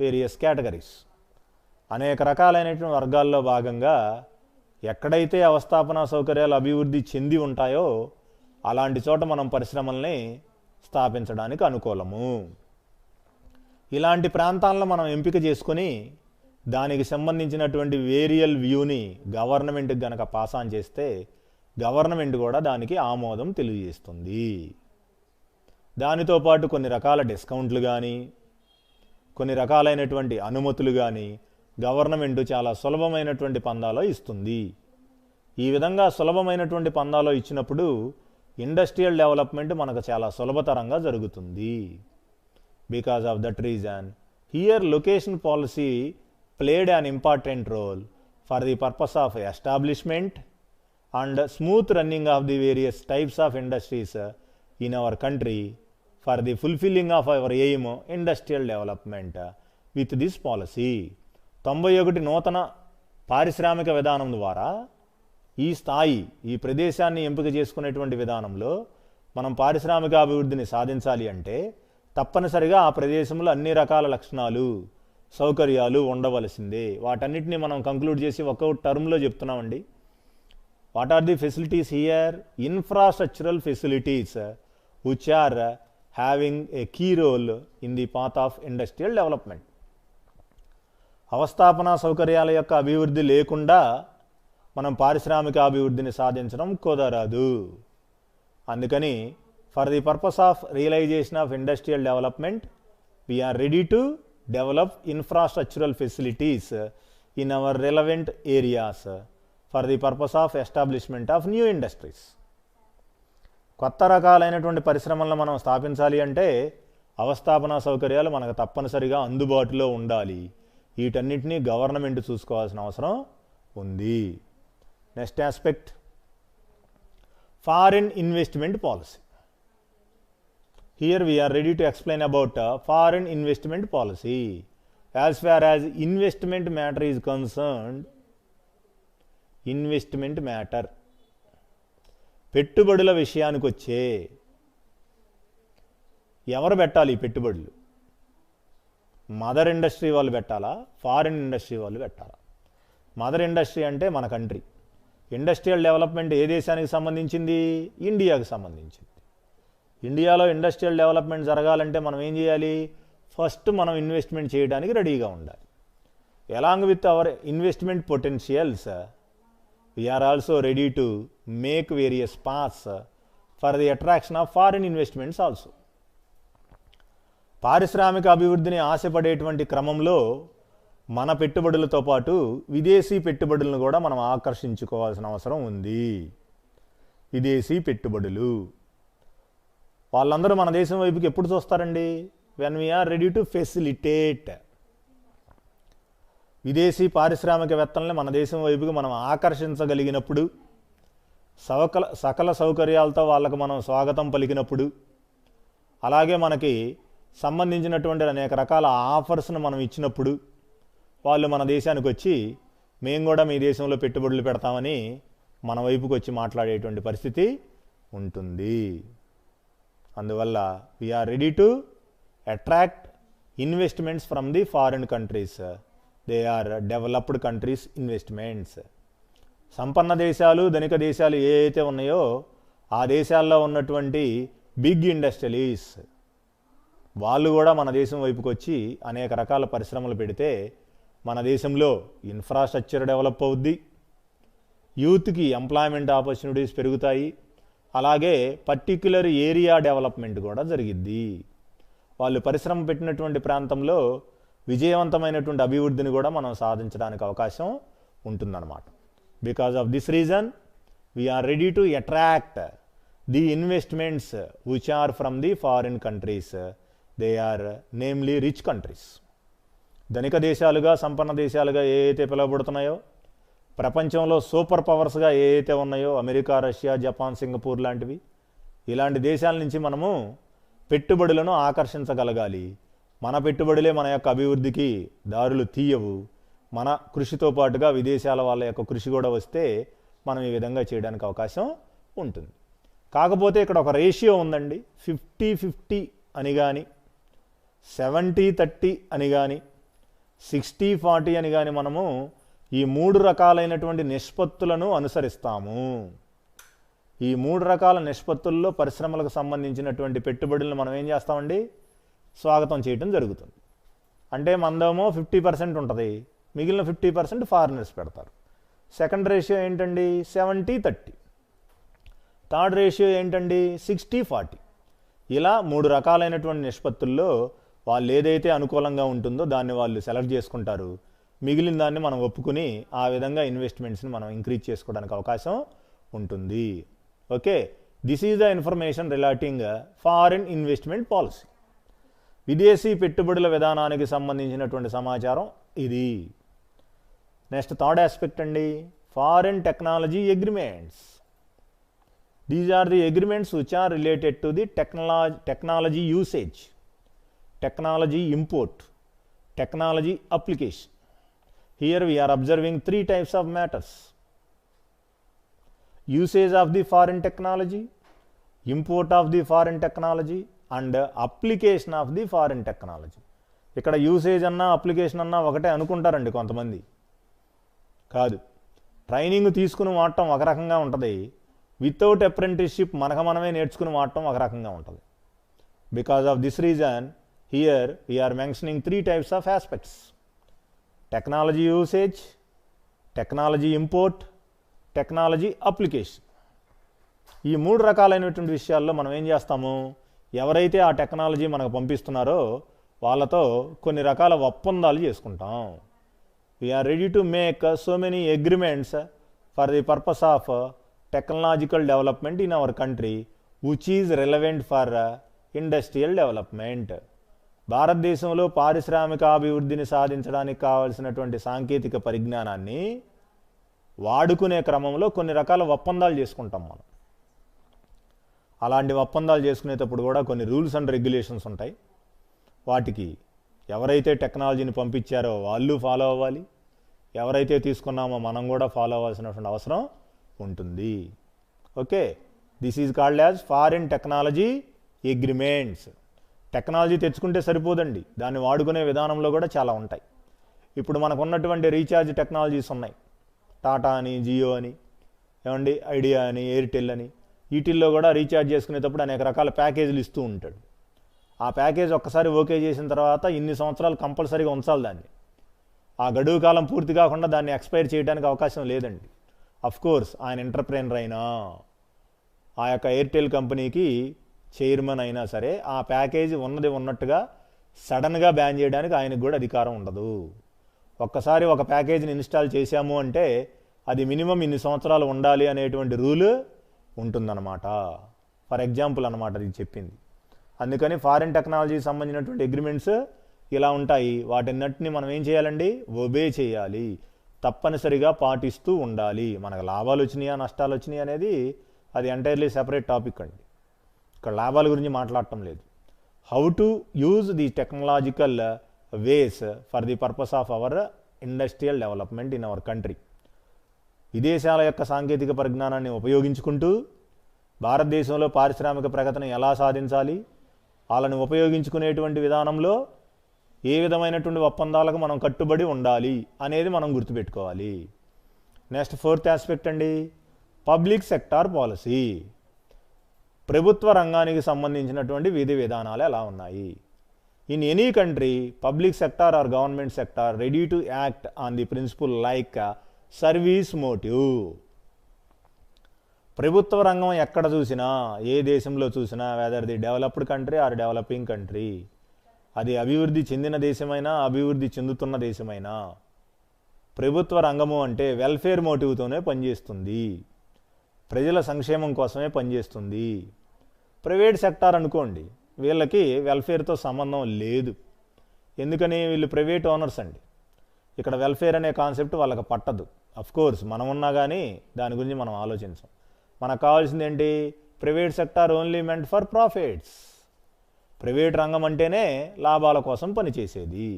various categories. అనేక రకాలైనటువంటి వర్గాల్లో భాగంగా ఎక్కడైతే అవస్థాపన సౌకర్యాలు అభివృద్ధి చెంది ఉంటాయో అలాంటి చోట మనం పరిశ్రమల్ని స్థాపించడానికి అనుకూలము. ఇలాంటి ప్రాంతాలను మనం ఎంపిక చేసుకొని దానికి సంబంధించినటువంటి వేరియల్ వ్యూని గవర్నమెంట్కి గనక పాస్ ఆన్ చేస్తే గవర్నమెంట్ కూడా దానికి ఆమోదం తెలియజేస్తుంది. దానితో పాటు కొన్ని రకాల డిస్కౌంట్లు కానీ కొన్ని రకాలైనటువంటి అనుమతులు కానీ గవర్నమెంట్ చాలా సులభమైనటువంటి పందాలో ఇస్తుంది. ఈ విధంగా సులభమైనటువంటి పందాలో ఇచ్చినప్పుడు ఇండస్ట్రియల్ డెవలప్మెంట్ మనకు చాలా సులభతరంగా జరుగుతుంది. Because of that reason here location policy played an important role for the purpose of establishment and smooth running of the various types of industries in our country for the fulfilling of our aim industrial development with this policy. 91 నూతన పారిశ్రామిక విధానం ద్వారా ఈ ప్రదేశాన్ని ఎంపిక చేసుకునేటువంటి విధానంలో మనం పారిశ్రామిక అభివృద్ధిని సాధించాలి అంటే తప్పనిసరిగా ఆ ప్రదేశంలో అన్ని రకాల లక్షణాలు సౌకర్యాలు ఉండవలసిందే. వాటన్నిటిని మనం కంక్లూడ్ చేసి ఒక టర్మ్లో చెప్తున్నామండి. What are the facilities here? Infrastructural facilities which are having a key role in the path of industrial development. అవస్థాపన సౌకర్యాల యొక్క అభివృద్ధి లేకుండా మనం పారిశ్రామిక అభివృద్ధిని సాధించడం కుదరదు. అందుకని for the purpose of realisation of industrial development we are ready to develop infrastructural facilities in our relevant areas for the purpose of establishment of new industries. కొత్త రకాలైనటువంటి పరిశ్రమలను మనం స్థాపించాలి అంటే అవస్థాపన సౌకర్యాలు మనకు తప్పనిసరిగా అందుబాటులో ఉండాలి. వీటన్నిటినీ గవర్నమెంట్ చూసుకోవాల్సిన అవసరం ఉంది. Next aspect, foreign investment policy. Here we are ready to explain about foreign investment policy. As far as investment matter is concerned, investment matter, పెట్టుబడుల విషయానికి వచ్చే ఎవరు పెట్టాలి ఈ పెట్టుబడులు? మదర్ ఇండస్ట్రీ వాళ్ళు పెట్టాలా, ఫారిన్ ఇండస్ట్రీ వాళ్ళు పెట్టాలా? మదర్ ఇండస్ట్రీ అంటే మన కంట్రీ. ఇండస్ట్రియల్ డెవలప్మెంట్ ఏ దేశానికి సంబంధించింది? ఇండియాకి సంబంధించింది. ఇండియాలో ఇండస్ట్రియల్ డెవలప్మెంట్ జరగాలంటే మనం ఏం చేయాలి? ఫస్ట్ మనం ఇన్వెస్ట్మెంట్ చేయడానికి రెడీగా ఉండాలి. Along with our investment potentials we are also ready to make various paths for the attraction of foreign investments also. పారిశ్రామిక అభివృద్ధిని ఆశపడేటువంటి క్రమంలో మన పెట్టుబడులతో పాటు విదేశీ పెట్టుబడులను కూడా మనం ఆకర్షించుకోవాల్సిన అవసరం ఉంది. విదేశీ పెట్టుబడులు వాళ్ళందరూ మన దేశం వైపుకి ఎప్పుడు చూస్తారండి? When we are ready to facilitate. విదేశీ పారిశ్రామికవేత్తల్ని మన దేశం వైపుకి మనం ఆకర్షించగలిగినప్పుడు, సకల సౌకర్యాలతో వాళ్ళకు మనం స్వాగతం పలికినప్పుడు, అలాగే మనకి సంబంధించినటువంటి అనేక రకాల ఆఫర్స్ను మనం ఇచ్చినప్పుడు వాళ్ళు మన దేశానికి వచ్చి మేము కూడా మీ దేశంలో పెట్టుబడులు పెడతామని మన వైపుకి వచ్చి మాట్లాడేటువంటి పరిస్థితి ఉంటుంది. అందువల్ల we are ready to attract investments from the foreign countries. They are developed countries investments. సంపన్న దేశాలు, ధనిక దేశాలు ఏ అయితే ఉన్నాయో ఆ దేశాల్లో ఉన్నటువంటి బిగ్ ఇండస్ట్రియలీస్ వాళ్ళు కూడా మన దేశం వైపుకి వచ్చి అనేక రకాల పరిశ్రమలు పెడితే మన దేశంలో ఇన్ఫ్రాస్ట్రక్చర్ డెవలప్ అవుద్ది, యూత్కి ఎంప్లాయ్మెంట్ ఆపర్చునిటీస్ పెరుగుతాయి, అలాగే పర్టిక్యులర్ ఏరియా డెవలప్మెంట్ కూడా జరిగిద్ది. వాళ్ళు పరిశ్రమ పెట్టినటువంటి ప్రాంతంలో విజయవంతమైనటువంటి అభివృద్ధిని కూడా మనం సాధించడానికి అవకాశం ఉంటుందన్నమాట. Because of this reason we are ready to attract the investments which are from the foreign countries. They are namely rich countries. ధనిక దేశాలుగా, సంపన్న దేశాలుగా ఏ అయితే పిలువబడుతున్నాయో, ప్రపంచంలో సూపర్ పవర్స్గా ఏ అయితే ఉన్నాయో, అమెరికా, రష్యా, జపాన్, సింగపూర్ లాంటివి, ఇలాంటి దేశాల నుంచి మనము పెట్టుబడులను ఆకర్షించగలగాలి. మన పెట్టుబడులే మన యొక్క అభివృద్ధికి దారులు తీయవు. మన కృషితో పాటుగా విదేశాల వాళ్ళ యొక్క కృషి కూడా వస్తే మనం ఈ విధంగా చేయడానికి అవకాశం ఉంటుంది. కాకపోతే ఇక్కడ ఒక రేషియో ఉందండి. 50-50 అని కానీ, 70-30 అని కానీ, 60-40 అని కానీ మనము ఈ 3 రకాలైనటువంటి నిష్పత్తులను అనుసరిస్తాము. ఈ 3 రకాల నిష్పత్తుల్లో పరిశ్రమలకు సంబంధించినటువంటి పెట్టుబడులను మనం ఏం చేస్తామండి? స్వాగతం చేయటం జరుగుతుంది. అంటే మనదేమో 50% ఉంటుంది, మిగిలిన 50% ఫారినర్స్ పెడతారు. సెకండ్ రేషియో ఏంటండి? 70-30. థర్డ్ రేషియో ఏంటండి? 60-40. ఇలా 3 రకాలైనటువంటి నిష్పత్తుల్లో వాళ్ళు ఏదైతే అనుకూలంగా ఉంటుందో దాన్ని వాళ్ళు సెలెక్ట్ చేసుకుంటారు. మిగిలిన దాన్ని మనం ఒప్పుకుని ఆ విధంగా ఇన్వెస్ట్మెంట్స్ని మనం ఇంక్రీజ్ చేసుకోవడానికి అవకాశం ఉంటుంది. Okay, this is the information relating foreign investment policy. విదేశీ పెట్టుబడుల విధానానికి సంబంధించినటువంటి సమాచారం ఇది. నెక్స్ట్ థర్డ్ ఆస్పెక్ట్ అండి, foreign technology agreements. These are the agreements which are related to the technology usage, technology import, technology application. Here we are observing 3 types of matters: usage of the foreign technology, import of the foreign technology, and application of the foreign technology. ఇక్కడ usage అన్నా application అన్నా ఒకటే అనుకుంటారండి కొంతమంది. కాదు, training తీసుకుని వాడటం ఒక రకంగా ఉంటుంది, వితౌట్ అప్రెంటిస్షిప్ మనమే నేర్చుకుని వాడటం ఒక రకంగా ఉంటుంది. Because of this reason here we are mentioning 3 types of aspects: technology usage, technology import, technology application. ఈ 3 రకాలైనటువంటి విషయాల్లో మనం ఏం చేస్తాము? ఎవరైతే ఆ టెక్నాలజీ మనకు పంపిస్తున్నారో వాళ్ళతో కొన్ని రకాల ఒప్పందాలు చేసుకుంటాం. We are ready to make so many agreements for the purpose of technological development in our country which is relevant for industrial development. భారతదేశంలో పారిశ్రామికాభివృద్ధిని సాధించడానికి కావాల్సినటువంటి సాంకేతిక పరిజ్ఞానాన్ని వాడుకునే క్రమంలో కొన్ని రకాల ఒప్పందాలు చేసుకుంటాం మనం. అలాంటి ఒప్పందాలు చేసుకునేటప్పుడు కూడా కొన్ని రూల్స్ అండ్ రెగ్యులేషన్స్ ఉంటాయి. వాటికి ఎవరైతే టెక్నాలజీని పంపించారో వాళ్ళు ఫాలో అవ్వాలి, ఎవరైతే తీసుకున్నామో మనం కూడా ఫాలో అవ్వాల్సినటువంటి అవసరం ఉంటుంది. Okay, this is called as foreign technology agreements. Technology తెచ్చుకుంటే సరిపోదండి, దాన్ని వాడుకునే విధానంలో కూడా చాలా ఉంటాయి. ఇప్పుడు మనకు ఉన్నటువంటి రీఛార్జ్ టెక్నాలజీస్ ఉన్నాయి, టాటా అని, జియో అని, ఏమండి ఐడియా అని, ఎయిర్టెల్ అని, వీటిల్లో కూడా రీఛార్జ్ చేసుకునేటప్పుడు అనేక రకాల ప్యాకేజీలు ఇస్తూ ఉంటాడు. ఆ ప్యాకేజ్ ఒక్కసారి ఓకే చేసిన తర్వాత ఇన్ని సంవత్సరాలు కంపల్సరీగా ఉంచాలి దాన్ని. ఆ గడువు కాలం పూర్తి కాకుండా దాన్ని ఎక్స్పైర్ చేయడానికి అవకాశం లేదండి. కోర్స్ ఆయన ఎంటర్ప్రెనర్ అయినా, ఆ యొక్క ఎయిర్టెల్ కంపెనీకి చైర్మన్ అయినా సరే ఆ ప్యాకేజీ ఉన్నది ఉన్నట్టుగా సడన్గా బ్యాన్ చేయడానికి ఆయనకు కూడా అధికారం ఉండదు. ఒక్కసారి ఒక ప్యాకేజీని ఇన్స్టాల్ చేశాము అంటే అది మినిమం ఇన్ని సంవత్సరాలు ఉండాలి అనేటువంటి రూల్ ఉంటుందన్నమాట. ఫర్ ఎగ్జాంపుల్ అన్నమాట ఇది చెప్పింది. అందుకని ఫారిన్ టెక్నాలజీకి సంబంధించినటువంటి అగ్రిమెంట్స్ ఇలా ఉంటాయి. వాటిన్నిటిని మనం ఏం చేయాలండి, ఒబే చేయాలి, తప్పనిసరిగా పాటిస్తూ ఉండాలి. మనకు లాభాలు వచ్చినాయా నష్టాలు వచ్చినాయి అనేది అది ఎంటైర్లీ సెపరేట్ టాపిక్ అండి. ఇక్కడ లాభాల గురించి మాట్లాడటం లేదు. How to use the technological ways for the purpose of our industrial development in our country. విదేశాల యొక్క సాంకేతిక పరిజ్ఞానాన్ని ఉపయోగించుకుంటూ భారతదేశంలో పారిశ్రామిక ప్రగతిని ఎలా సాధించాలి, వాళ్ళని ఉపయోగించుకునేటువంటి విధానంలో ఏ విధమైనటువంటి ఒప్పందాలకు మనం కట్టుబడి ఉండాలి అనేది మనం గుర్తుపెట్టుకోవాలి. నెక్స్ట్ 4th ఆస్పెక్ట్ అండి, పబ్లిక్ సెక్టార్ పాలసీ. ప్రభుత్వ రంగానికి సంబంధించినటువంటి విధి విధానాలు ఎలా ఉన్నాయి. In any country public sector or government sector ready to act on the principle like service motive. ప్రభుత్వ రంగం ఎక్కడ చూసినా, ఏ దేశంలో చూసినా, whether the developed country or developing country, అది అభివృద్ధి చెందిన దేశమైనా అభివృద్ధి చెందుతున్న దేశమైనా, ప్రభుత్వ రంగము అంటే వెల్ఫేర్ మోటివ్తోనే పనిచేస్తుంది, ప్రజల సంక్షేమం కోసమే పనిచేస్తుంది. ప్రైవేట్ సెక్టార్ అనుకోండి, వీళ్ళకి వెల్ఫేర్తో సంబంధం లేదు. ఎందుకని, వీళ్ళు ప్రైవేట్ ఓనర్స్ అండి. ఇక్కడ వెల్ఫేర్ అనే కాన్సెప్ట్ వాళ్ళకి పట్టదు. కోర్స్ మనం ఉన్నా కానీ దాని గురించి మనం ఆలోచించాం. మనకు కావాల్సింది ఏంటి, private sector only meant for profits. Private రంగం అంటేనే లాభాల కోసం పనిచేసేది.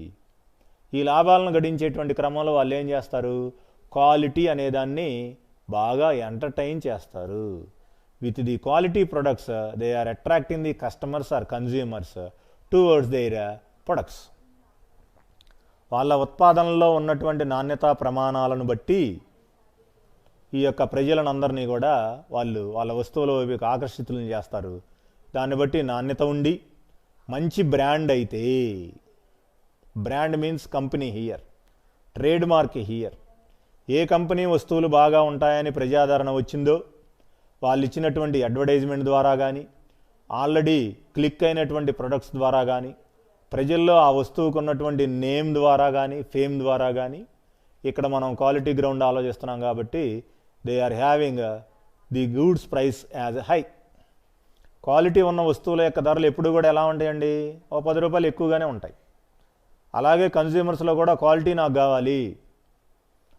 ఈ లాభాలను గడించేటువంటి క్రమంలో వాళ్ళు ఏం చేస్తారు, క్వాలిటీ అనేదాన్ని బాగా ఎంటర్టైన్ చేస్తారు. With the quality products they are attracting the customers or consumers towards their products. వాళ్ళ ఉత్పాదనలో ఉన్నటువంటి నాణ్యతా ప్రమాణాలను బట్టి ఈ యొక్క ప్రజలను అందరినీ కూడా వాళ్ళ వస్తువుల వైపు ఆకర్షితులను చేస్తారు. దాన్ని బట్టి నాణ్యత ఉండి మంచి బ్రాండ్ అయితే, brand means company here, trade mark here, A company వస్తువులు బాగా ఉంటాయని ప్రజాదరణ వచ్చిందో వాళ్ళు ఇచ్చినటువంటి అడ్వర్టైజ్మెంట్ ద్వారా కానీ, ఆల్రెడీ క్లిక్ అయినటువంటి ప్రొడక్ట్స్ ద్వారా కానీ, ప్రజల్లో ఆ వస్తువుకు ఉన్నటువంటి నేమ్ ద్వారా కానీ, ఫేమ్ ద్వారా కానీ, ఇక్కడ మనం క్వాలిటీ గ్రౌండ్ ఆలోచిస్తున్నాం కాబట్టి they are having the goods price as high. Quality ఉన్న వస్తువుల యొక్క ధరలు ఎప్పుడు కూడా ఎలా ఉంటాయండి, ఓ 10 రూపాయలు ఎక్కువగానే ఉంటాయి. అలాగే కన్జ్యూమర్స్లో కూడా క్వాలిటీ నాకు కావాలి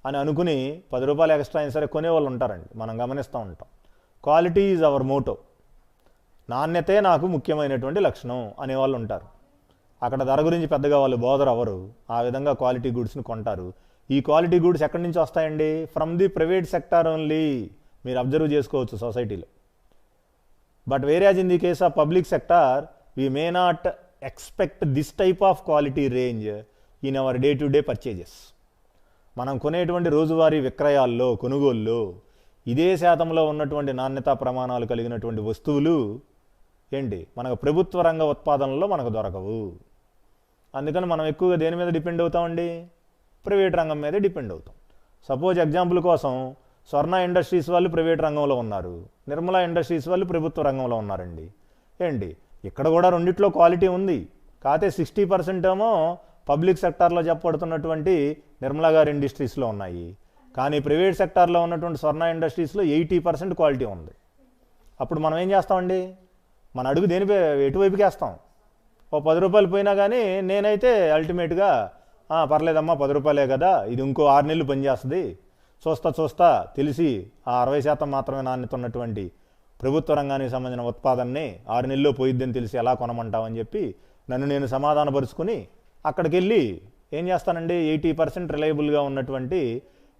అని అనుకుని 10 రూపాయలు ఎక్స్ట్రా అయినా సరే కొనేవాళ్ళు ఉంటారండి, మనం గమనిస్తూ ఉంటాం. క్వాలిటీ ఈజ్ అవర్ మోటో, నాణ్యతే నాకు ముఖ్యమైనటువంటి లక్షణం అనేవాళ్ళు ఉంటారు. అక్కడ ధర గురించి పెద్దగా వాళ్ళు బోదర్ అవ్వరు, ఆ విధంగా క్వాలిటీ గూడ్స్ని కొంటారు. ఈ క్వాలిటీ గూడ్స్ ఎక్కడి నుంచి వస్తాయండి, from the private sector only. మీరు అబ్జర్వ్ చేసుకోవచ్చు సొసైటీలో. But వేరేజ్ in the case of public sector we may not expect this type of quality range in our day to day purchases. మనం కొనేటువంటి రోజువారీ విక్రయాల్లో, కొనుగోల్లో ఇదే శాతంలో ఉన్నటువంటి నాణ్యతా ప్రమాణాలు కలిగినటువంటి వస్తువులు ఏంటి మనకు ప్రభుత్వ రంగ ఉత్పాదనలో మనకు దొరకవు. అందుకని మనం ఎక్కువగా దేని మీద డిపెండ్ అవుతామండి, ప్రైవేట్ రంగం మీదే డిపెండ్ అవుతాం. సపోజ్ ఎగ్జాంపుల్ కోసం స్వర్ణ ఇండస్ట్రీస్ వాళ్ళు ప్రైవేట్ రంగంలో ఉన్నారు, నిర్మలా ఇండస్ట్రీస్ వాళ్ళు ప్రభుత్వ రంగంలో ఉన్నారండి. ఏంటి ఇక్కడ కూడా రెండిట్లో క్వాలిటీ ఉంది, కాకపోతే 60% ఏమో పబ్లిక్ సెక్టార్లో చెప్పబడుతున్నటువంటి నిర్మలా గారి ఇండస్ట్రీస్లో ఉన్నాయి. కానీ ప్రైవేట్ సెక్టార్లో ఉన్నటువంటి స్వర్ణ ఇండస్ట్రీస్లో 80% క్వాలిటీ ఉంది. అప్పుడు మనం ఏం చేస్తామండి, మన అడుగు దేనిపై ఎటువైపుకి వేస్తాం. ఓ 10 రూపాయలు పోయినా కానీ నేనైతే అల్టిమేట్గా పర్లేదమ్మా 10 రూపాయలే కదా, ఇది ఇంకో 6 నెలలు పనిచేస్తుంది, చూస్తా తెలిసి ఆ 60% మాత్రమే నాణ్యత ఉన్నటువంటి ప్రభుత్వ రంగానికి సంబంధించిన ఉత్పాదనని 6 నెలల్లో పోయిద్దని తెలిసి ఎలా కొనమంటామని చెప్పి నన్ను నేను సమాధానపరుచుకుని అక్కడికి వెళ్ళి ఏం చేస్తానండి, 80% రిలయబుల్గా ఉన్నటువంటి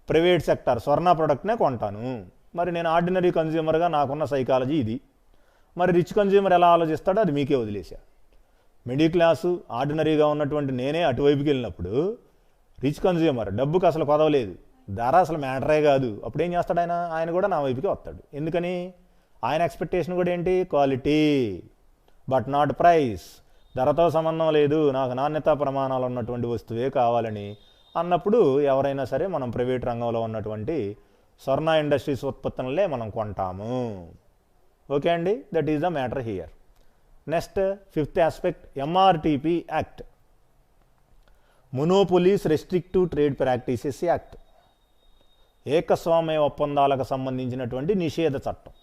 ప్రైవేట్ సెక్టార్ స్వర్ణ ప్రోడక్ట్నే కొంటాను. మరి నేను ఆర్డినరీ కన్జ్యూమర్గా నాకున్న సైకాలజీ ఇది. మరి రిచ్ కన్జ్యూమర్ ఎలా ఆలోచిస్తాడో అది మీకే వదిలేశా. మిడిల్ క్లాసు ఆర్డినరీగా ఉన్నటువంటి నేనే అటువైపుకి వెళ్ళినప్పుడు రిచ్ కన్జ్యూమర్ డబ్బుకి అసలు కొదవలేదు, ధర అసలు మ్యాటరే కాదు, అప్పుడు ఏం చేస్తాడు ఆయన కూడా నా వైపుకి వస్తాడు. ఎందుకని? ఆయన ఎక్స్పెక్టేషన్ కూడా ఏంటి? Quality but not price. ధరతో సంబంధం లేదు, నాకు నాణ్యతా ప్రమాణాలు ఉన్నటువంటి వస్తువే కావాలని అన్నప్పుడు ఎవరైనా సరే మనం ప్రైవేట్ రంగంలో ఉన్నటువంటి స్వర్ణ ఇండస్ట్రీస్ ఉత్పత్తులనే మనం కొంటాము. ఓకే అండి, that is the matter here. Next fifth aspect, MRTP act, monopolies restrictive trade practices act, ఏకస్వామ్య ఒప్పందాలకు సంబంధించినటువంటి నిషేధ చట్టం.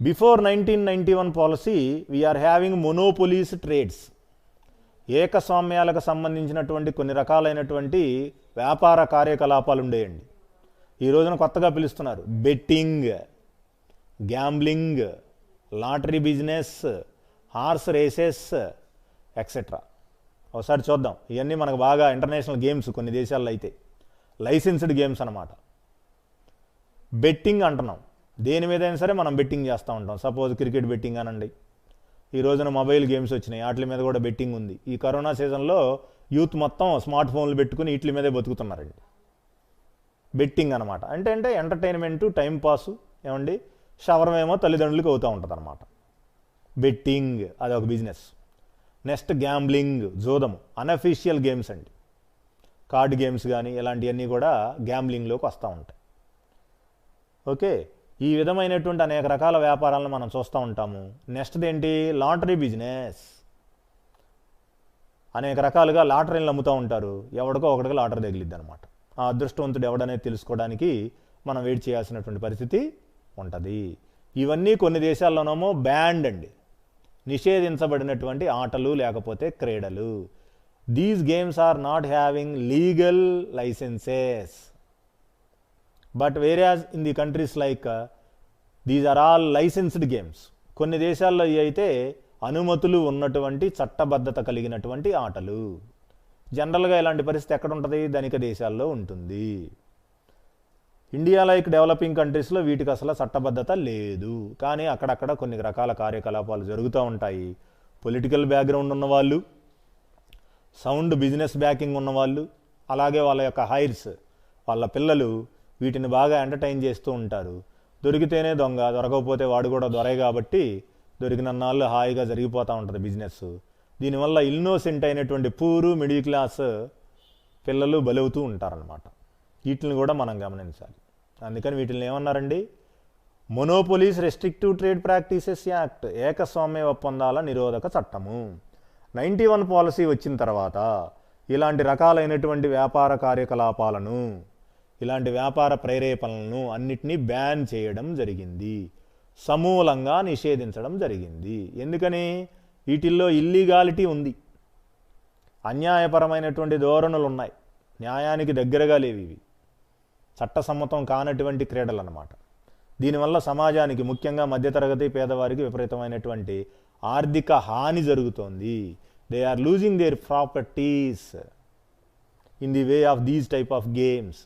Before 1991 policy we are having monopolies trades. ఏకస్వామ్యాలకు సంబంధించినటువంటి కొన్ని రకాలైనటువంటి వ్యాపార కార్యకలాపాలు ఉండేయండి. ఈ రోజున కొత్తగా పిలుస్తున్నారు betting, gambling, lottery business, horse races etcetera. ఒకసారి చూద్దాం. ఇవన్నీ మనకు బాగా ఇంటర్నేషనల్ గేమ్స్, కొన్ని దేశాల్లో అయితే లైసెన్స్డ్ గేమ్స్ అన్నమాట. బెట్టింగ్ అంటున్నాం, దేని మీద అయినా సరే మనం బెట్టింగ్ చేస్తూ ఉంటాం. సపోజ్ క్రికెట్ బెట్టింగ్ అనండి, ఈ రోజున మొబైల్ గేమ్స్ వచ్చినాయి, వాటి మీద కూడా బెట్టింగ్ ఉంది. ఈ కరోనా సీజన్లో యూత్ మొత్తం స్మార్ట్ ఫోన్లు పెట్టుకుని వీటి మీదే బతుకుతున్నారండి. బెట్టింగ్ అనమాట. అంటే ఎంటర్టైన్మెంటు, టైంపాసు, ఏమండి షవర్మేమో తల్లిదండ్రులకు అవుతూ ఉంటుంది అనమాట. బెట్టింగ్ అదొక బిజినెస్. నెక్స్ట్ గ్యాంబ్లింగ్, జోదము, అన్అఫీషియల్ గేమ్స్ అండి. కార్డ్ గేమ్స్ కానీ ఇలాంటివన్నీ కూడా గ్యాంబ్లింగ్లోకి వస్తూ ఉంటాయి. ఓకే, ఈ విధమైనటువంటి అనేక రకాల వ్యాపారాలను మనం చూస్తూ ఉంటాము. నెక్స్ట్ ఏంటి? Lottery business. అనేక రకాలుగా లాటరీలు అమ్ముతూ ఉంటారు, ఎవడికో ఒకటికి లాటరీ తగిలిద్ది అనమాట. ఆ అదృష్టవంతుడు ఎవడనేది తెలుసుకోవడానికి మనం వెయిట్ చేయాల్సినటువంటి పరిస్థితి ఉంటుంది. ఇవన్నీ కొన్ని దేశాల్లోనేమో బ్యాండ్ అండి, నిషేధించబడినటువంటి ఆటలు లేకపోతే క్రీడలు. These games are not having legal licences. But whereas in the countries like these are all licensed games. కొన్ని దేశాల్లో అయితే అనుమతులు ఉన్నటువంటి చట్టబద్ధత కలిగినటువంటి ఆటలు. జనరల్గా ఇలాంటి పరిస్థితి ఎక్కడ ఉంటుంది? ధనిక దేశాల్లో ఉంటుంది. ఇండియా లైక్ డెవలపింగ్ కంట్రీస్లో వీటికి అసలు చట్టబద్ధత లేదు, కానీ అక్కడక్కడ కొన్ని రకాల కార్యకలాపాలు జరుగుతూ ఉంటాయి. పొలిటికల్ బ్యాక్గ్రౌండ్ ఉన్నవాళ్ళు, సౌండ్ బిజినెస్ బ్యాకింగ్ ఉన్నవాళ్ళు, అలాగే వాళ్ళ యొక్క హైర్స్, వాళ్ళ పిల్లలు వీటిని బాగా ఎంటర్టైన్ చేస్తూ ఉంటారు. దొరికితేనే దొంగ, దొరకకపోతే వాడు కూడా దొరే కాబట్టి దొరికినన్నాళ్ళు హాయిగా జరిగిపోతూ ఉంటుంది బిజినెస్. దీనివల్ల ఇన్నోసెంట్ అయినటువంటి పూరు మిడిల్ క్లాస్ పిల్లలు బలవుతూ ఉంటారనమాట. వీటిని కూడా మనం గమనించాలి. అందుకని వీటిని ఏమన్నారండి? మొనోపోలీస్ రెస్ట్రిక్టివ్ ట్రేడ్ ప్రాక్టీసెస్ యాక్ట్, ఏకస్వామ్య ఒప్పందాల నిరోధక చట్టము. 91 పాలసీ వచ్చిన తర్వాత ఇలాంటి రకాలైనటువంటి వ్యాపార కార్యకలాపాలను, ఇలాంటి వ్యాపార ప్రేరేపణలను అన్నిటినీ బ్యాన్ చేయడం జరిగింది, సమూలంగా నిషేధించడం జరిగింది. ఎందుకని? వీటిల్లో ఇల్లీగాలిటీ ఉంది, అన్యాయపరమైనటువంటి ధోరణులు ఉన్నాయి, న్యాయానికి దగ్గరగా లేవు, ఇవి చట్టసమ్మతం కానటువంటి క్రీడలు అన్నమాట. దీనివల్ల సమాజానికి, ముఖ్యంగా మధ్యతరగతి పేదవారికి విపరీతమైనటువంటి ఆర్థిక హాని జరుగుతోంది. They are losing their properties in the way of these type of games.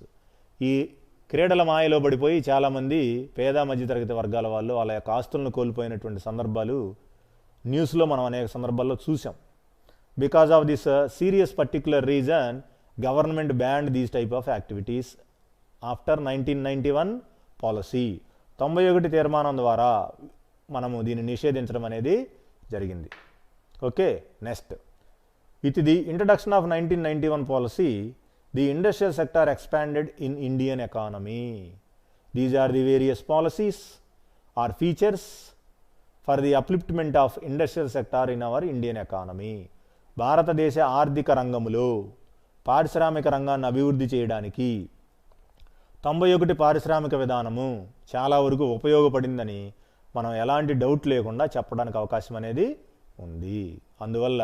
ఈ క్రీడల మాయలో పడిపోయి చాలామంది పేద మధ్యతరగతి వర్గాల వాళ్ళు వాళ్ళ యొక్క ఆస్తులను కోల్పోయినటువంటి సందర్భాలు న్యూస్లో మనం అనేక సందర్భాల్లో చూసాం. Because of this serious particular reason government banned these type of activities after 1991 policy. 91 తీర్మానం ద్వారా మనము దీన్ని నిషేధించడం అనేది జరిగింది. Okay, next, with the introduction of 1991 policy, the industrial sector expanded in Indian economy. These are the various policies or features for the upliftment of industrial sector in our Indian economy. భారతదేశ ఆర్థిక రంగంలో పారిశ్రామిక రంగాన్ని అభివృద్ధి చేయడానికి 91 పారిశ్రామిక విధానము చాలా వరకు ఉపయోగపడిందని మనం ఎలాంటి డౌట్ లేకుండా చెప్పడానికి అవకాశం అనేది ఉంది. అందువల్ల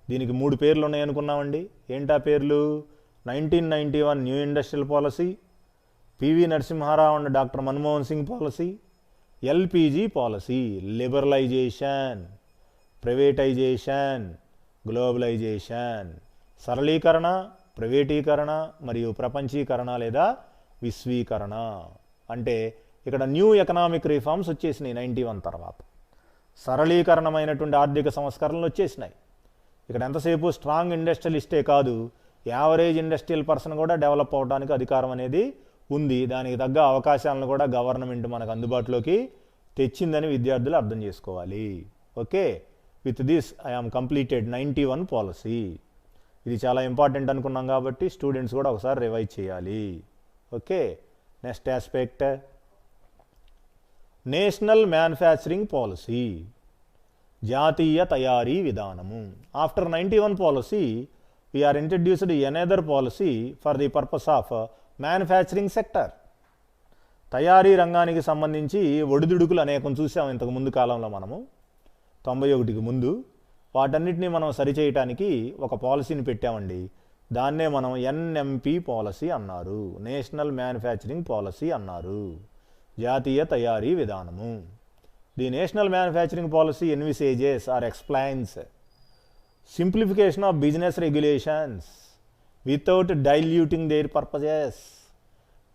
దీనికి 3 పేర్లు ఉన్నాయనుకున్నామండి. ఏంటా పేర్లు? 1991 new industrial policy, PV Narasimha Rao and doctor Manmohan Singh policy, LPG policy. Liberalisation, privatisation, globalisation, సరళీకరణ, ప్రైవేటీకరణ మరియు ప్రపంచీకరణ లేదా విశ్వీకరణ. అంటే ఇక్కడ న్యూ ఎకనామిక్ రిఫార్మ్స్ వచ్చేసినాయి 91 తర్వాత. సరళీకరణమైనటువంటి ఆర్థిక సంస్కరణలు వచ్చేసినాయి. ఇక్కడ ఎంతసేపు స్ట్రాంగ్ ఇండస్ట్రియలిస్టే కాదు, యావరేజ్ ఇండస్ట్రియల్ పర్సన్ కూడా డెవలప్ అవడానికి అధికారం అనేది ఉంది. దానికి తగ్గ అవకాశాలను కూడా గవర్నమెంట్ మనకు అందుబాటులోకి తెచ్చిందని విద్యార్థులు అర్థం చేసుకోవాలి. Okay, with this I am completed 91 policy. ఇది చాలా ఇంపార్టెంట్ అనుకున్నాం కాబట్టి స్టూడెంట్స్ కూడా ఒకసారి రివైజ్ చేయాలి. Okay, next aspect national manufacturing policy, జాతీయ తయారీ విధానము. After 91 policy we are introduced another policy for the purpose of manufacturing sector. తయారీ రంగానికి సంబంధించి ఒడిదుడుకులు అనేకం చూసాం ఇంతకు ముందు కాలంలో మనము 91కి ముందు. వాటన్నిటిని మనం సరిచేయటానికి ఒక పాలసీని పెట్టామండి. దాన్నే మనం ఎన్ఎంపి పాలసీ అన్నారు, నేషనల్ మ్యానుఫ్యాక్చరింగ్ పాలసీ అన్నారు, జాతీయ తయారీ విధానము. The national manufacturing policy envisages or explains simplification of business regulations without diluting their purposes.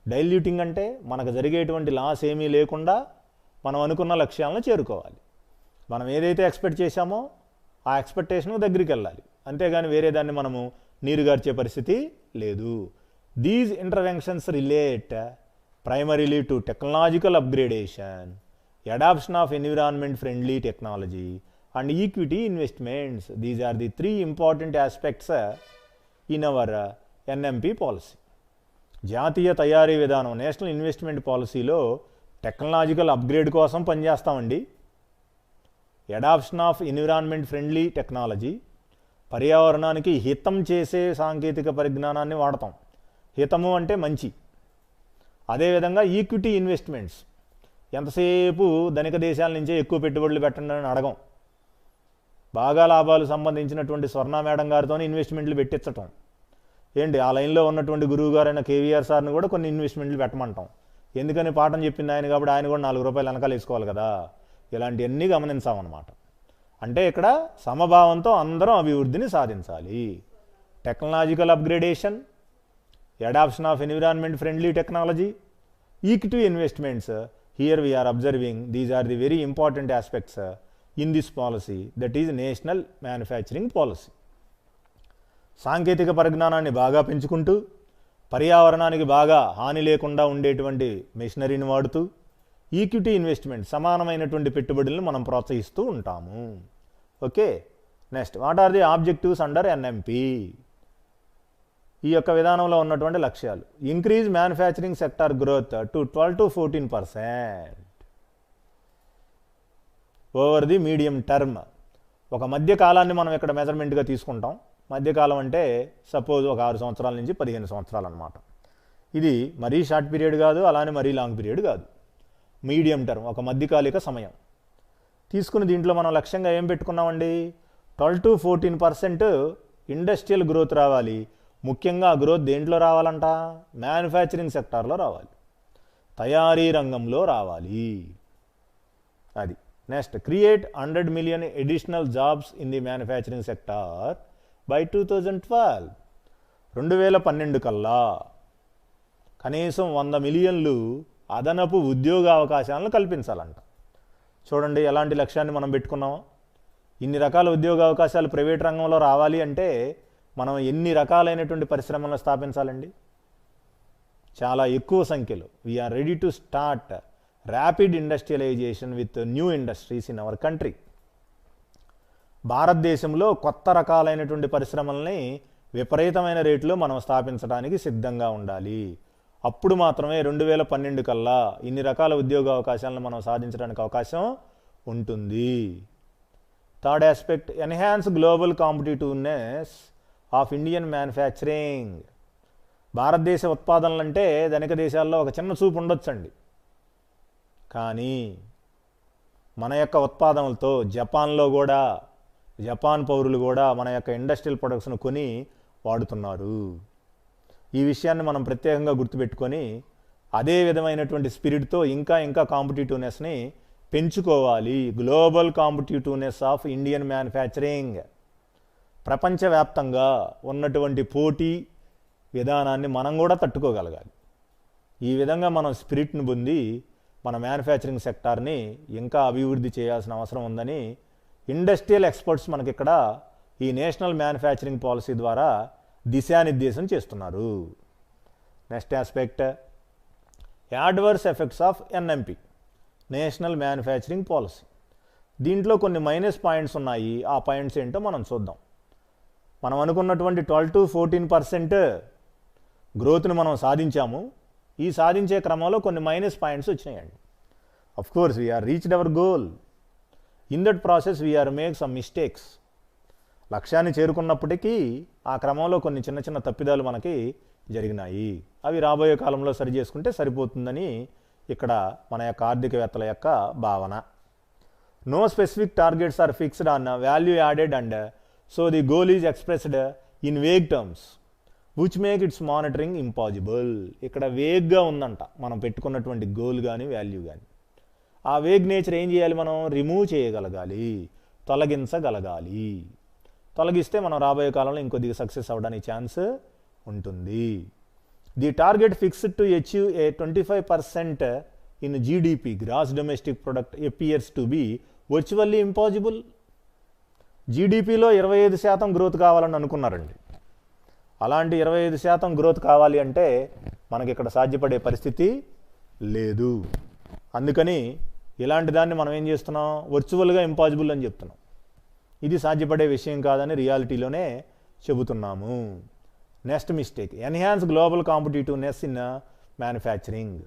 Diluting అంటే మనకు జరిగేటువంటి లాస్ ఏమీ లేకుండా మనం అనుకున్న లక్ష్యాలను చేరుకోవాలి. మనం ఏదైతే ఎక్స్పెక్ట్ చేశామో ఆ ఎక్స్పెక్టేషన్ దగ్గరికి వెళ్ళాలి, అంతేగాని వేరే దాన్ని మనము నీరుగార్చే పరిస్థితి లేదు. These interventions relate primarily to technological upgradation, adoption of environment friendly technology and equity investments. These are the three important aspects in our NMP policy. జాతీయ తయారీ విధానం నేషనల్ ఇన్వెస్ట్మెంట్ పాలసీలో టెక్నాలజికల్ అప్గ్రేడ్ కోసం పనిచేస్తామండి. Adoption of environment friendly technology, పర్యావరణానికి హితం చేసే సాంకేతిక పరిజ్ఞానాన్ని వాడతాం. హితము అంటే మంచి. అదేవిధంగా ఈక్విటీ ఇన్వెస్ట్మెంట్స్, ఎంతసేపు ధనిక దేశాల నుంచే ఎక్కువ పెట్టుబడులు పెట్టండి అని అడగం. బాగా లాభాలు సంబంధించినటువంటి స్వర్ణ మేడం గారితోనే ఇన్వెస్ట్మెంట్లు పెట్టించటం. ఏంటి ఆ లైన్లో ఉన్నటువంటి గురువు గారైన కేవీఆర్ సార్ని కూడా కొన్ని ఇన్వెస్ట్మెంట్లు పెట్టమంటాం. ఎందుకని పాఠం చెప్పింది ఆయన కాబట్టి ఆయన కూడా 4 రూపాయలు వెనకాల వేసుకోవాలి కదా. ఇలాంటివన్నీ గమనించామన్నమాట. అంటే ఇక్కడ సమభావంతో అందరం అభివృద్ధిని సాధించాలి. Technological upgradation, adoption of environment friendly technology, equity investments. Here we are observing these are the very important aspects in this policy, that is national manufacturing policy. సాంకేతిక పరిజ్ఞానాన్ని బాగా పెంచుకుంటూ పర్యావరణానికి బాగా హాని లేకుండా ఉండేటువంటి మెషినరీని వాడుతూ ఈక్విటీ ఇన్వెస్ట్మెంట్, సమానమైనటువంటి పెట్టుబడులను మనం ప్రోత్సహిస్తూ ఉంటాము. Okay, next what are the objectives under NMP. ఈ యొక్క విధానంలో ఉన్నటువంటి లక్ష్యాలు: increase manufacturing sector growth to 12 to 14% over the medium term. ఒక మధ్యకాలాన్ని మనం ఇక్కడ మెజర్మెంట్గా తీసుకుంటాం. మధ్యకాలం అంటే సపోజ్ ఒక 6 సంవత్సరాల నుంచి 15 సంవత్సరాలు అనమాట. ఇది మరీ షార్ట్ పీరియడ్ కాదు, అలానే మరీ లాంగ్ పీరియడ్ కాదు. మీడియం టర్మ్, ఒక మధ్యకాలిక సమయం తీసుకుని దీంట్లో మనం లక్ష్యంగా ఏం పెట్టుకున్నామండి? 12 to 14% ఇండస్ట్రియల్ గ్రోత్ రావాలి. ముఖ్యంగా గ్రోత్ దేంట్లో రావాలంట? మ్యానుఫ్యాక్చరింగ్ సెక్టార్లో రావాలి, తయారీ రంగంలో రావాలి. అది next, create 100 million additional jobs in the manufacturing sector by 2012. 2012 కల్లా కనీసం 100 మిలియన్లు అదనపు ఉద్యోగ అవకాశాలను కల్పించాలంట. చూడండి ఎలాంటి లక్ష్యాన్ని మనం పెట్టుకున్నామో. ఇన్ని రకాల ఉద్యోగ అవకాశాలు ప్రైవేట్ రంగంలో రావాలి అంటే మనం ఎన్ని రకాలైనటువంటి పరిశ్రమలను స్థాపించాలండి? చాలా ఎక్కువ సంఖ్యలో. We are ready to start rapid industrialisation with new industries in our country. భారతదేశంలో కొత్త రకాలైనటువంటి పరిశ్రమల్ని విపరీతమైన రేట్లో మనం స్థాపించడానికి సిద్ధంగా ఉండాలి. అప్పుడు మాత్రమే 2012 కల్లా ఇన్ని రకాల ఉద్యోగ అవకాశాలను మనం సాధించడానికి అవకాశం ఉంటుంది. Third aspect, enhance global competitiveness of Indian manufacturing. భారతదేశ ఉత్పాదనలు అంటే ధనిక దేశాల్లో ఒక చిన్న చూపు ఉండొచ్చండి, కానీ మన యొక్క ఉత్పాదనలతో జపాన్ పౌరులు కూడా మన యొక్క ఇండస్ట్రియల్ ప్రొడక్ట్స్ను కొని వాడుతున్నారు. ఈ విషయాన్ని మనం ప్రత్యేకంగా గుర్తుపెట్టుకొని అదే విధమైనటువంటి స్పిరిట్తో ఇంకా కాంపిటిటివ్నెస్ని పెంచుకోవాలి. Global competitiveness of Indian manufacturing. ప్రపంచవ్యాప్తంగా ఉన్నటువంటి పోటీ విధానాన్ని మనం కూడా తట్టుకోగలగాలి. ఈ విధంగా మనం స్పిరిట్ని పొంది మన మ్యానుఫ్యాక్చరింగ్ సెక్టార్ని ఇంకా అభివృద్ధి చేయాల్సిన అవసరం ఉందని ఇండస్ట్రియల్ ఎక్స్పర్ట్స్ మనకి ఇక్కడ ఈ నేషనల్ మ్యానుఫ్యాక్చరింగ్ పాలసీ ద్వారా దిశానిర్దేశం చేస్తున్నారు. Next aspect, adverse effects of NMP, national manufacturing policy. దీంట్లో కొన్ని మైనస్ పాయింట్స్ ఉన్నాయి. ఆ పాయింట్స్ ఏంటో మనం చూద్దాం. మనం అనుకున్నటువంటి 12 to 14% గ్రోత్ని మనం సాధించాము. ఈ సాధించే క్రమంలో కొన్ని మైనస్ పాయింట్స్ వచ్చినాయండి. Of course we are reached our goal. In that process we are make some mistakes. లక్ష్యాన్ని చేరుకున్నప్పటికీ ఆ క్రమంలో కొన్ని చిన్న చిన్న తప్పిదాలు మనకి జరిగినాయి. అవి రాబోయే కాలంలో సరి చేసుకుంటే సరిపోతుందని ఇక్కడ మన యొక్క ఆర్థికవేత్తల యొక్క భావన. No specific targets are fixed on value added and so the goal is expressed in vague terms which make its monitoring impossible. ఇక్కడ వేగ్గా ఉందంట మనం పెట్టుకున్నటువంటి గోల్ కానీ వాల్యూ కానీ. ఆ వేగ్ నేచర్ ఏం చేయాలి, మనం రిమూవ్ చేయగలగాలి, తొలగించగలగాలి. తొలగిస్తే మనం రాబోయే కాలంలో ఇంకొద్దిగా సక్సెస్ అవ్వడానికి ఛాన్స్ ఉంటుంది. The target fixed to achieve a 25% in GDP, gross domestic product, appears to be virtually impossible. జీడిపిలో 25% గ్రోత్ కావాలని అనుకున్నారండి. అలాంటి 25% గ్రోత్ కావాలి అంటే మనకి ఇక్కడ సాధ్యపడే పరిస్థితి లేదు. అందుకని ఇలాంటి దాన్ని మనం ఏం చేస్తున్నాం, వర్చువల్గా ఇంపాసిబుల్ అని చెప్తున్నాం. ఇది సాధ్యపడే విషయం కాదని రియాలిటీలోనే చెబుతున్నాము. Next mistake, enhance global competitiveness in manufacturing.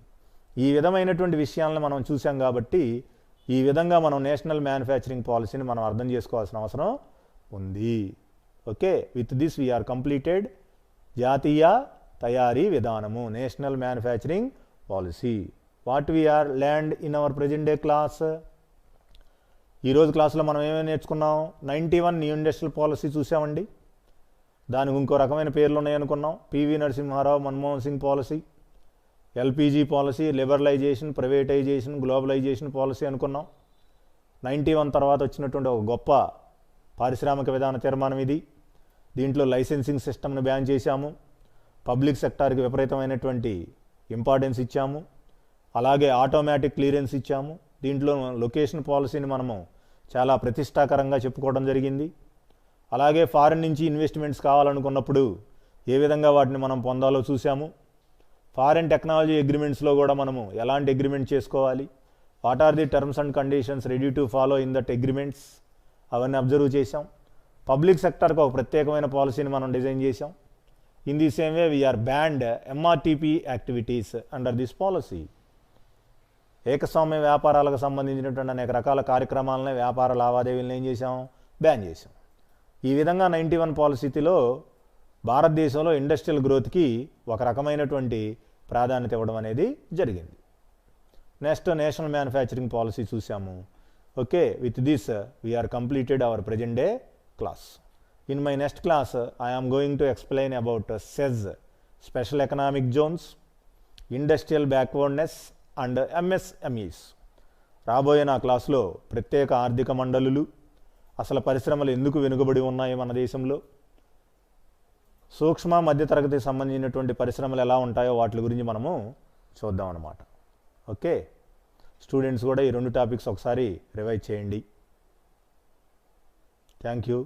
ఈ విధమైనటువంటి విషయాలను మనం చూసాం కాబట్టి ఈ విధంగా మనం నేషనల్ మ్యానుఫ్యాక్చరింగ్ పాలసీని మనం అర్థం చేసుకోవాల్సిన అవసరం ఉంది. Okay, with this we are completed జాతీయ తయారీ విధానము, national manufacturing policy. What we are learned in our present day class. ఈరోజు క్లాస్లో మనం ఏమేమి నేర్చుకున్నాం, 91 న్యూ ఇండస్ట్రియల్ పాలసీ చూసామండి. దానికి ఇంకో రకమైన పేర్లు ఉన్నాయనుకున్నాం, PV Narasimha Rao Manmohan Singh policy, LPG policy, liberalisation, privatisation, globalisation policy అనుకున్నాం. 91 తర్వాత వచ్చినటువంటి ఒక గొప్ప పారిశ్రామిక విధాన తీర్మానం ఇది. దీంట్లో లైసెన్సింగ్ సిస్టమ్ని బ్యాన్ చేశాము, పబ్లిక్ సెక్టార్కి విపరీతమైనటువంటి ఇంపార్టెన్స్ ఇచ్చాము, అలాగే ఆటోమేటిక్ క్లియరెన్స్ ఇచ్చాము. దీంట్లో లొకేషన్ పాలసీని మనము చాలా ప్రతిష్టాకరంగా చెప్పుకోవడం జరిగింది. అలాగే ఫారిన్ నుంచి ఇన్వెస్ట్మెంట్స్ కావాలనుకున్నప్పుడు ఏ విధంగా వాటిని మనం పొందాలో చూసాము. ఫారిన్ టెక్నాలజీ అగ్రిమెంట్స్లో కూడా మనము ఎలాంటి అగ్రిమెంట్ చేసుకోవాలి, what are the terms and conditions ready to follow in that agreements, అవన్నీ అబ్జర్వ్ చేసాం. పబ్లిక్ సెక్టర్కి ఒక ప్రత్యేకమైన పాలసీని మనం డిజైన్ చేసాం. In the same way we are banned MRTP activities under this policy. ఏకస్వామ్య వ్యాపారాలకు సంబంధించినటువంటి అనేక రకాల కార్యక్రమాలని, వ్యాపార లావాదేవీలను ఏం చేసాం, బ్యాన్ చేసాం. ఈ విధంగా 91 పాలసీలో భారతదేశంలో ఇండస్ట్రియల్ గ్రోత్కి ఒక రకమైనటువంటి ప్రాధాన్యత ఇవ్వడం అనేది జరిగింది. నెక్స్ట్ నేషనల్ మ్యానుఫ్యాక్చరింగ్ పాలసీ చూసాము. Okay, with this we are completed our present day class. In my next class I am going to explain about SEZ, special economic zones, industrial backwardness and MSMEs. రాబోయే నా క్లాసులో ప్రత్యేక ఆర్థిక మండలులు, అసలు పరిశ్రమలు ఎందుకు వెనుకబడి ఉన్నాయి మన దేశంలో, సూక్ష్మ మధ్యతరగతికి సంబంధించినటువంటి పరిశ్రమలు ఎలా ఉంటాయో వాటి గురించి మనము చూద్దాం అన్నమాట. ఓకే, స్టూడెంట్స్ కూడా ఈ 2 టాపిక్స్ ఒకసారి రివైజ్ చేయండి. Thank you.